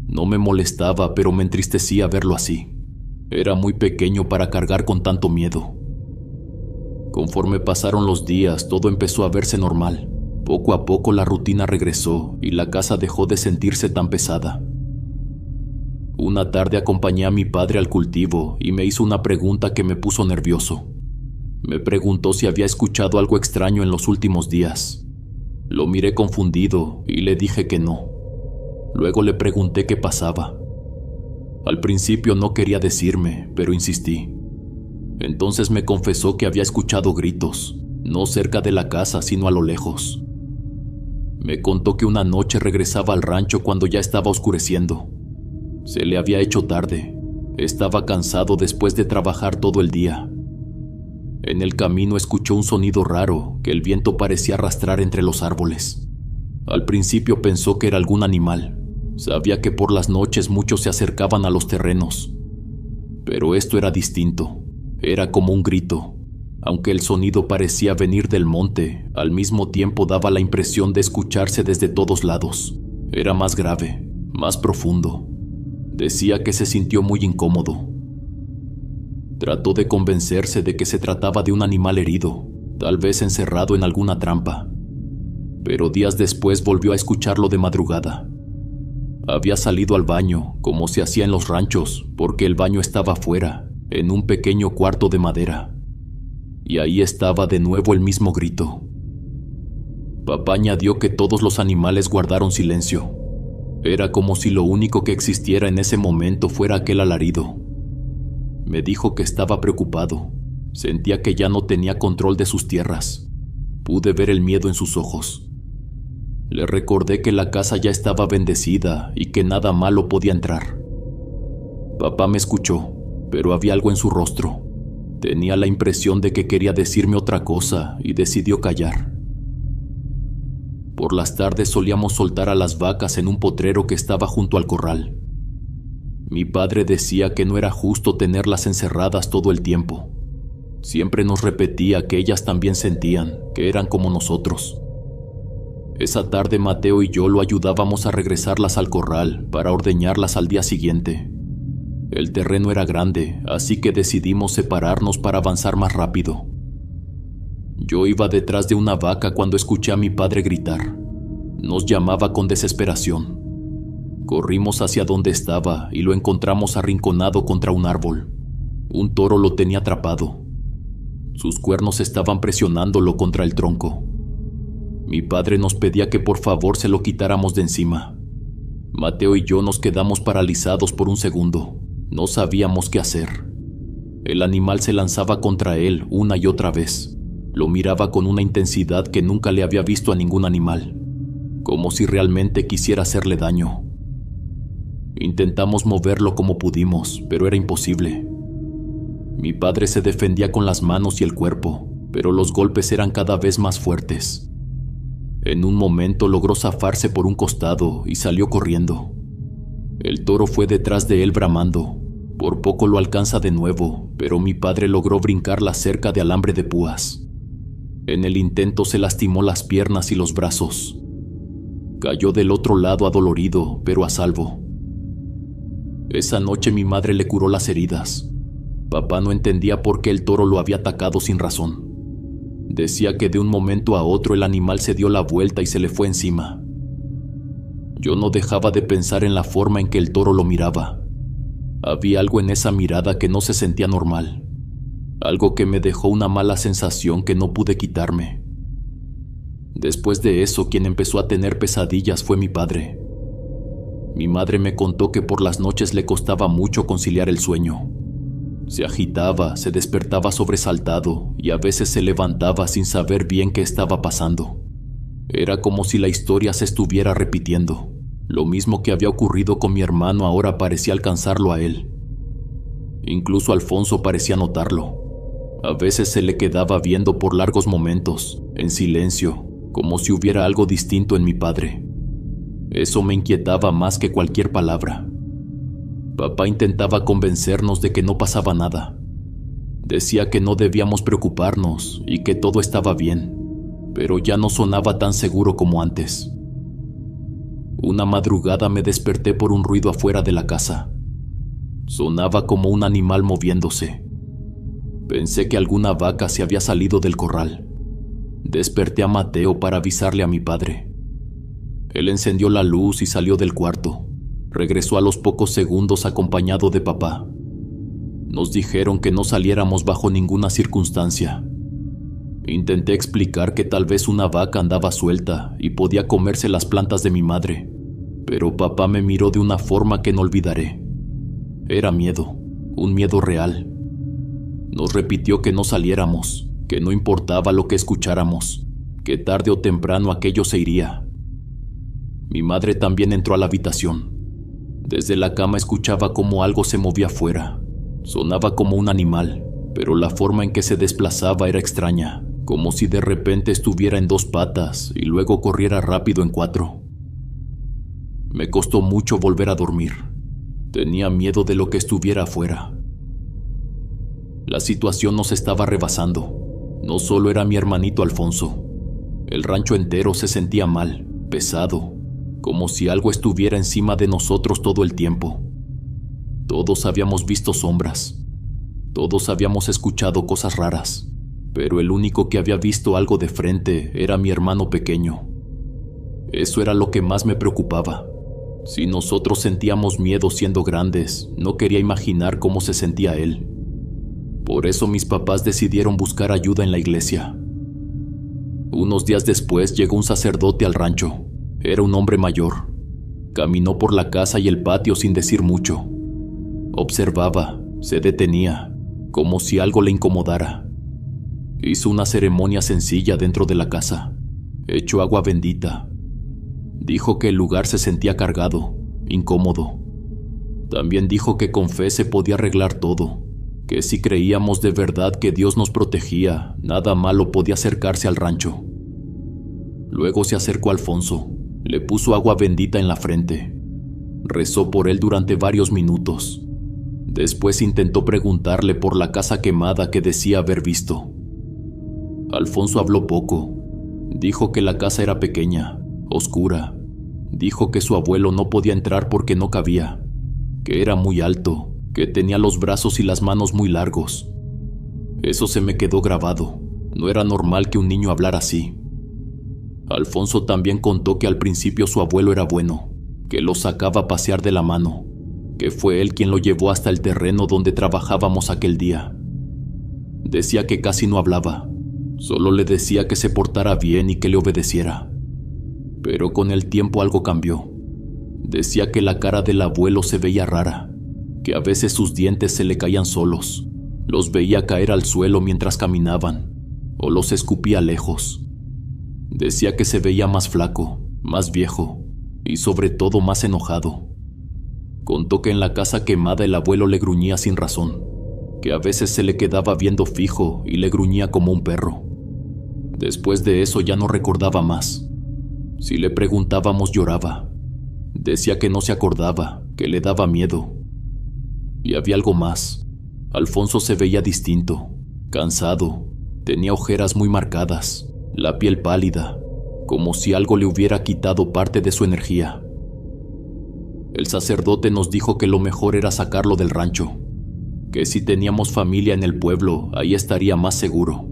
No me molestaba, pero me entristecía verlo así. Era muy pequeño para cargar con tanto miedo. Conforme pasaron los días, todo empezó a verse normal. Poco a poco la rutina regresó y la casa dejó de sentirse tan pesada. Una tarde acompañé a mi padre al cultivo y me hizo una pregunta que me puso nervioso. Me preguntó si había escuchado algo extraño en los últimos días. Lo miré confundido y le dije que no. Luego le pregunté qué pasaba. Al principio no quería decirme, pero insistí. Entonces me confesó que había escuchado gritos, no cerca de la casa, sino a lo lejos. Me contó que una noche regresaba al rancho cuando ya estaba oscureciendo. Se le había hecho tarde. Estaba cansado después de trabajar todo el día. En el camino escuchó un sonido raro que el viento parecía arrastrar entre los árboles. Al principio pensó que era algún animal. Sabía que por las noches muchos se acercaban a los terrenos. Pero esto era distinto. Era como un grito. Aunque el sonido parecía venir del monte, al mismo tiempo daba la impresión de escucharse desde todos lados. Era más grave, más profundo. Decía que se sintió muy incómodo. Trató de convencerse de que se trataba de un animal herido, tal vez encerrado en alguna trampa. Pero días después volvió a escucharlo de madrugada. Había salido al baño, como se hacía en los ranchos, porque el baño estaba afuera, en un pequeño cuarto de madera. Y ahí estaba de nuevo el mismo grito. Papá añadió que todos los animales guardaron silencio. Era como si lo único que existiera en ese momento fuera aquel alarido. Me dijo que estaba preocupado. Sentía que ya no tenía control de sus tierras. Pude ver el miedo en sus ojos. Le recordé que la casa ya estaba bendecida y que nada malo podía entrar. Papá me escuchó, pero había algo en su rostro. Tenía la impresión de que quería decirme otra cosa y decidió callar. Por las tardes solíamos soltar a las vacas en un potrero que estaba junto al corral. Mi padre decía que no era justo tenerlas encerradas todo el tiempo. Siempre nos repetía que ellas también sentían que eran como nosotros. Esa tarde Mateo y yo lo ayudábamos a regresarlas al corral para ordeñarlas al día siguiente. El terreno era grande, así que decidimos separarnos para avanzar más rápido. Yo iba detrás de una vaca cuando escuché a mi padre gritar. Nos llamaba con desesperación. Corrimos hacia donde estaba y lo encontramos arrinconado contra un árbol. Un toro lo tenía atrapado. Sus cuernos estaban presionándolo contra el tronco. Mi padre nos pedía que por favor se lo quitáramos de encima. Mateo y yo nos quedamos paralizados por un segundo. No sabíamos qué hacer. El animal se lanzaba contra él una y otra vez. Lo miraba con una intensidad que nunca le había visto a ningún animal, como si realmente quisiera hacerle daño. Intentamos moverlo como pudimos, pero era imposible. Mi padre se defendía con las manos y el cuerpo, pero los golpes eran cada vez más fuertes. En un momento logró zafarse por un costado y salió corriendo. El toro fue detrás de él bramando. Por poco lo alcanza de nuevo, pero mi padre logró brincar la cerca de alambre de púas. En el intento se lastimó las piernas y los brazos. Cayó del otro lado adolorido, pero a salvo. Esa noche mi madre le curó las heridas. Papá no entendía por qué el toro lo había atacado sin razón. Decía que de un momento a otro el animal se dio la vuelta y se le fue encima. Yo no dejaba de pensar en la forma en que el toro lo miraba. Había algo en esa mirada que no se sentía normal. Algo que me dejó una mala sensación que no pude quitarme. Después de eso, quien empezó a tener pesadillas fue mi padre. Mi madre me contó que por las noches le costaba mucho conciliar el sueño. Se agitaba, se despertaba sobresaltado y a veces se levantaba sin saber bien qué estaba pasando. Era como si la historia se estuviera repitiendo. Lo mismo que había ocurrido con mi hermano ahora parecía alcanzarlo a él. Incluso Alfonso parecía notarlo. A veces se le quedaba viendo por largos momentos, en silencio, como si hubiera algo distinto en mi padre. Eso me inquietaba más que cualquier palabra. Papá intentaba convencernos de que no pasaba nada. Decía que no debíamos preocuparnos y que todo estaba bien, pero ya no sonaba tan seguro como antes. Una madrugada me desperté por un ruido afuera de la casa. Sonaba como un animal moviéndose. Pensé que alguna vaca se había salido del corral. Desperté a Mateo para avisarle a mi padre. Él encendió la luz y salió del cuarto. Regresó a los pocos segundos acompañado de papá. Nos dijeron que no saliéramos bajo ninguna circunstancia. Intenté explicar que tal vez una vaca andaba suelta y podía comerse las plantas de mi madre, pero papá me miró de una forma que no olvidaré. Era miedo, un miedo real. Nos repitió que no saliéramos, que no importaba lo que escucháramos, que tarde o temprano aquello se iría. Mi madre también entró a la habitación. Desde la cama escuchaba cómo algo se movía afuera. Sonaba como un animal, pero la forma en que se desplazaba era extraña, como si de repente estuviera en 2 patas y luego corriera rápido en 4. Me costó mucho volver a dormir. Tenía miedo de lo que estuviera afuera. La situación nos estaba rebasando. No solo era mi hermanito Alfonso. El rancho entero se sentía mal, pesado, como si algo estuviera encima de nosotros todo el tiempo. Todos habíamos visto sombras. Todos habíamos escuchado cosas raras, pero el único que había visto algo de frente era mi hermano pequeño. Eso era lo que más me preocupaba. Si nosotros sentíamos miedo siendo grandes, no quería imaginar cómo se sentía él. Por eso mis papás decidieron buscar ayuda en la iglesia. Unos días después llegó un sacerdote al rancho. Era un hombre mayor. Caminó por la casa y el patio sin decir mucho. Observaba, se detenía, como si algo le incomodara. Hizo una ceremonia sencilla dentro de la casa. Echó agua bendita. Dijo que el lugar se sentía cargado, incómodo. También dijo que con fe se podía arreglar todo, que si creíamos de verdad que Dios nos protegía, nada malo podía acercarse al rancho. Luego se acercó a Alfonso, le puso agua bendita en la frente. Rezó por él durante varios minutos. Después intentó preguntarle por la casa quemada que decía haber visto. Alfonso habló poco. Dijo que la casa era pequeña, oscura. Dijo que su abuelo no podía entrar porque no cabía, que era muy alto, que tenía los brazos y las manos muy largos. Eso se me quedó grabado. No era normal que un niño hablara así. Alfonso también contó que al principio su abuelo era bueno, que lo sacaba a pasear de la mano, que fue él quien lo llevó hasta el terreno donde trabajábamos aquel día. Decía que casi no hablaba, solo le decía que se portara bien y que le obedeciera. Pero con el tiempo algo cambió. Decía que la cara del abuelo se veía rara, que a veces sus dientes se le caían solos, los veía caer al suelo mientras caminaban, o los escupía lejos. Decía que se veía más flaco, más viejo, y sobre todo más enojado. Contó que en la casa quemada el abuelo le gruñía sin razón, que a veces se le quedaba viendo fijo y le gruñía como un perro. Después de eso ya no recordaba más. Si le preguntábamos lloraba. Decía que no se acordaba, que le daba miedo. Y había algo más. Alfonso se veía distinto, cansado, tenía ojeras muy marcadas, la piel pálida, como si algo le hubiera quitado parte de su energía. El sacerdote nos dijo que lo mejor era sacarlo del rancho, que si teníamos familia en el pueblo, ahí estaría más seguro.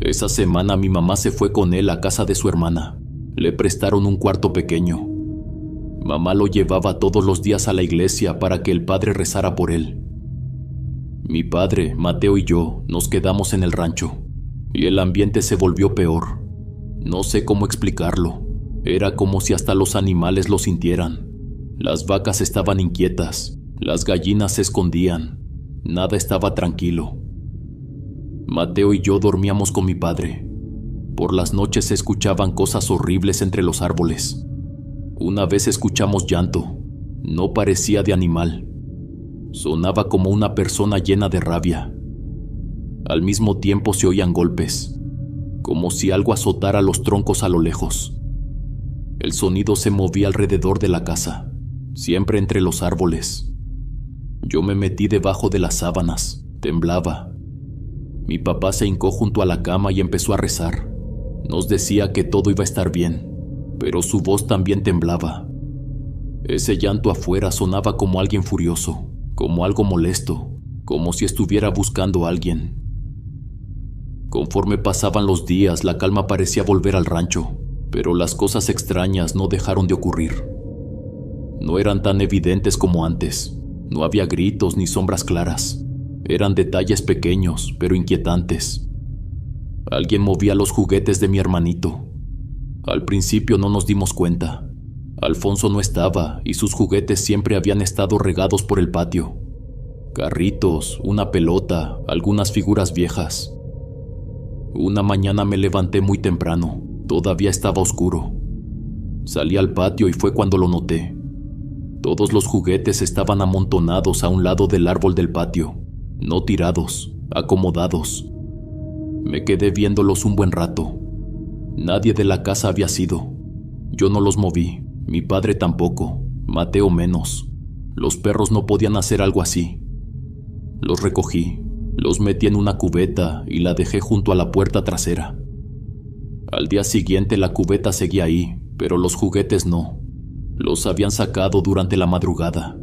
Esa semana mi mamá se fue con él a casa de su hermana. Le prestaron un cuarto pequeño. Mamá lo llevaba todos los días a la iglesia para que el padre rezara por él. Mi padre, Mateo y yo nos quedamos en el rancho, y el ambiente se volvió peor. No sé cómo explicarlo. Era como si hasta los animales lo sintieran. Las vacas estaban inquietas, las gallinas se escondían, nada estaba tranquilo. Mateo y yo dormíamos con mi padre. Por las noches se escuchaban cosas horribles entre los árboles. Una vez escuchamos llanto. No parecía de animal. Sonaba como una persona llena de rabia. Al mismo tiempo se oían golpes, como si algo azotara los troncos a lo lejos. El sonido se movía alrededor de la casa, siempre entre los árboles. Yo me metí debajo de las sábanas, temblaba. Mi papá se hincó junto a la cama y empezó a rezar. Nos decía que todo iba a estar bien, pero su voz también temblaba. Ese llanto afuera sonaba como alguien furioso, como algo molesto, como si estuviera buscando a alguien. Conforme pasaban los días, la calma parecía volver al rancho, pero las cosas extrañas no dejaron de ocurrir. No eran tan evidentes como antes. No había gritos ni sombras claras. Eran detalles pequeños, pero inquietantes. Alguien movía los juguetes de mi hermanito. Al principio no nos dimos cuenta. Alfonso no estaba y sus juguetes siempre habían estado regados por el patio. Carritos, una pelota, algunas figuras viejas. Una mañana me levanté muy temprano. Todavía estaba oscuro. Salí al patio y fue cuando lo noté. Todos los juguetes estaban amontonados a un lado del árbol del patio, no tirados, acomodados. Me quedé viéndolos un buen rato. Nadie de la casa había sido. Yo no los moví, mi padre tampoco, Mateo menos. Los perros no podían hacer algo así. Los recogí, los metí en una cubeta y la dejé junto a la puerta trasera. Al día siguiente la cubeta seguía ahí, pero los juguetes no. Los habían sacado durante la madrugada.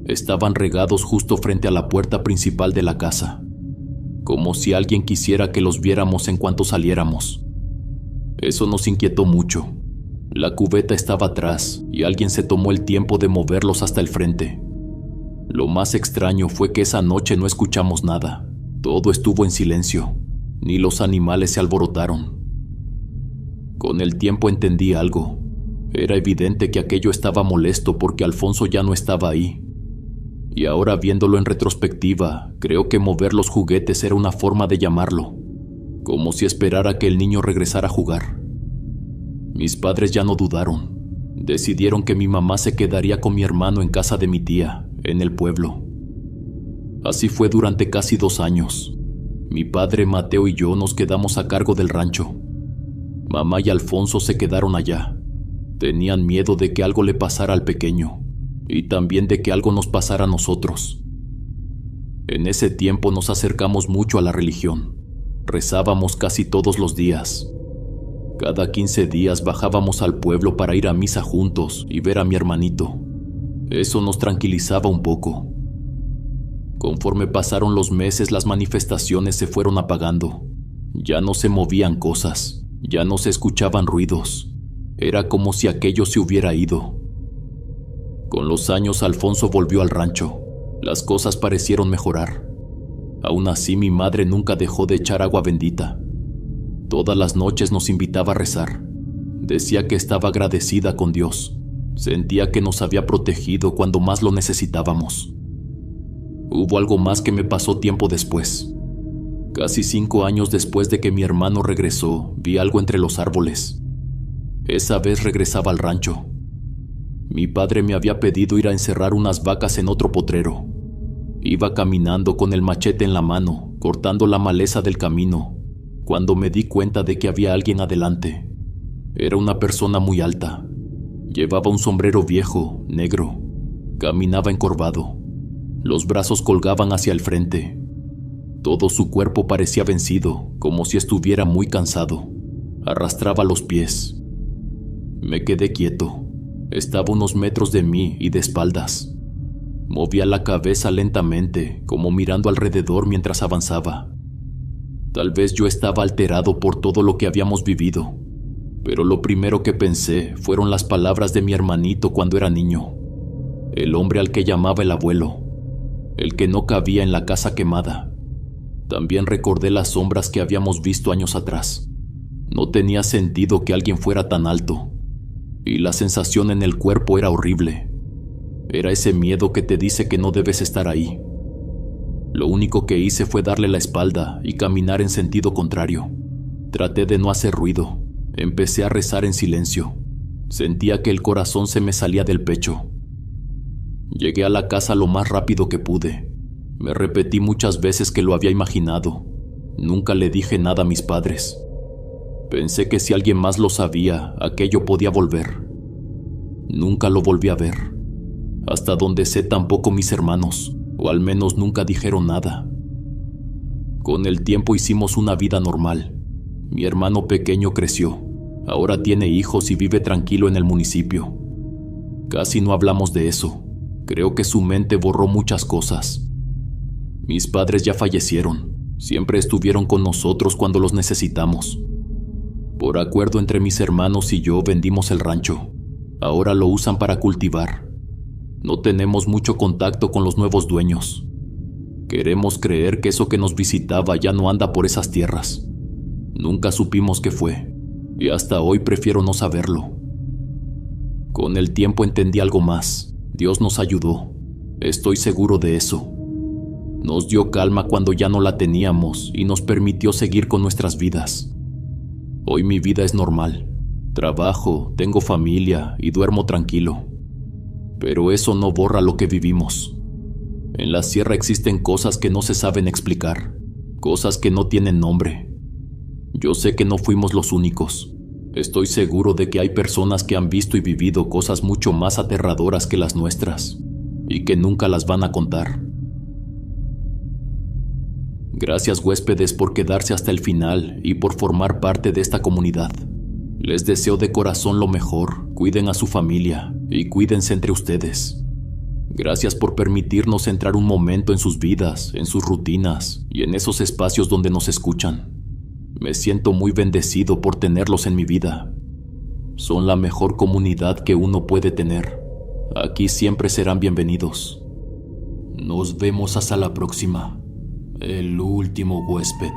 Estaban regados justo frente a la puerta principal de la casa, como si alguien quisiera que los viéramos en cuanto saliéramos. Eso nos inquietó mucho. La cubeta estaba atrás y alguien se tomó el tiempo de moverlos hasta el frente. Lo más extraño fue que esa noche no escuchamos nada. Todo estuvo en silencio. Ni los animales se alborotaron. Con el tiempo entendí algo. Era evidente que aquello estaba molesto porque Alfonso ya no estaba ahí. Y ahora viéndolo en retrospectiva, creo que mover los juguetes era una forma de llamarlo, como si esperara que el niño regresara a jugar. Mis padres ya no dudaron. Decidieron que mi mamá se quedaría con mi hermano en casa de mi tía, en el pueblo. Así fue durante casi 2 años. Mi padre, Mateo y yo nos quedamos a cargo del rancho. Mamá y Alfonso se quedaron allá. Tenían miedo de que algo le pasara al pequeño y también de que algo nos pasara a nosotros. En ese tiempo nos acercamos mucho a la religión. Rezábamos casi todos los días. Cada 15 días bajábamos al pueblo para ir a misa juntos y ver a mi hermanito. Eso nos tranquilizaba un poco. Conforme pasaron los meses, las manifestaciones se fueron apagando. Ya no se movían cosas, ya no se escuchaban ruidos. Era como si aquello se hubiera ido. Con los años, Alfonso volvió al rancho. Las cosas parecieron mejorar. Aún así, mi madre nunca dejó de echar agua bendita. Todas las noches nos invitaba a rezar. Decía que estaba agradecida con Dios. Sentía que nos había protegido cuando más lo necesitábamos. Hubo algo más que me pasó tiempo después. Casi 5 años después de que mi hermano regresó, vi algo entre los árboles. Esa vez regresaba al rancho. Mi padre me había pedido ir a encerrar unas vacas en otro potrero. Iba caminando con el machete en la mano, cortando la maleza del camino, cuando me di cuenta de que había alguien adelante. Era una persona muy alta. Llevaba un sombrero viejo, negro. Caminaba encorvado. Los brazos colgaban hacia el frente. Todo su cuerpo parecía vencido, como si estuviera muy cansado. Arrastraba los pies. Me quedé quieto. Estaba a unos metros de mí y de espaldas. Movía la cabeza lentamente, como mirando alrededor mientras avanzaba. Tal vez yo estaba alterado por todo lo que habíamos vivido, pero lo primero que pensé fueron las palabras de mi hermanito cuando era niño. El hombre al que llamaba el abuelo, el que no cabía en la casa quemada. También recordé las sombras que habíamos visto años atrás. No tenía sentido que alguien fuera tan alto, y la sensación en el cuerpo era horrible. Era ese miedo que te dice que no debes estar ahí. Lo único que hice fue darle la espalda y caminar en sentido contrario. Traté de no hacer ruido. Empecé a rezar en silencio. Sentía que el corazón se me salía del pecho. Llegué a la casa lo más rápido que pude. Me repetí muchas veces que lo había imaginado. Nunca le dije nada a mis padres. Pensé que si alguien más lo sabía, aquello podía volver. Nunca lo volví a ver. Hasta donde sé, tampoco mis hermanos, o al menos nunca dijeron nada. Con el tiempo hicimos una vida normal. Mi hermano pequeño creció. Ahora tiene hijos y vive tranquilo en el municipio. Casi no hablamos de eso. Creo que su mente borró muchas cosas. Mis padres ya fallecieron. Siempre estuvieron con nosotros cuando los necesitamos. Por acuerdo entre mis hermanos y yo vendimos el rancho. Ahora lo usan para cultivar. No tenemos mucho contacto con los nuevos dueños. Queremos creer que eso que nos visitaba ya no anda por esas tierras. Nunca supimos qué fue, y hasta hoy prefiero no saberlo. Con el tiempo entendí algo más. Dios nos ayudó. Estoy seguro de eso. Nos dio calma cuando ya no la teníamos y nos permitió seguir con nuestras vidas. Hoy mi vida es normal. Trabajo, tengo familia y duermo tranquilo. Pero eso no borra lo que vivimos. En la sierra existen cosas que no se saben explicar, cosas que no tienen nombre. Yo sé que no fuimos los únicos. Estoy seguro de que hay personas que han visto y vivido cosas mucho más aterradoras que las nuestras, y que nunca las van a contar. Gracias, huéspedes, por quedarse hasta el final y por formar parte de esta comunidad. Les deseo de corazón lo mejor, cuiden a su familia y cuídense entre ustedes. Gracias por permitirnos entrar un momento en sus vidas, en sus rutinas y en esos espacios donde nos escuchan. Me siento muy bendecido por tenerlos en mi vida. Son la mejor comunidad que uno puede tener. Aquí siempre serán bienvenidos. Nos vemos hasta la próxima. El último huésped.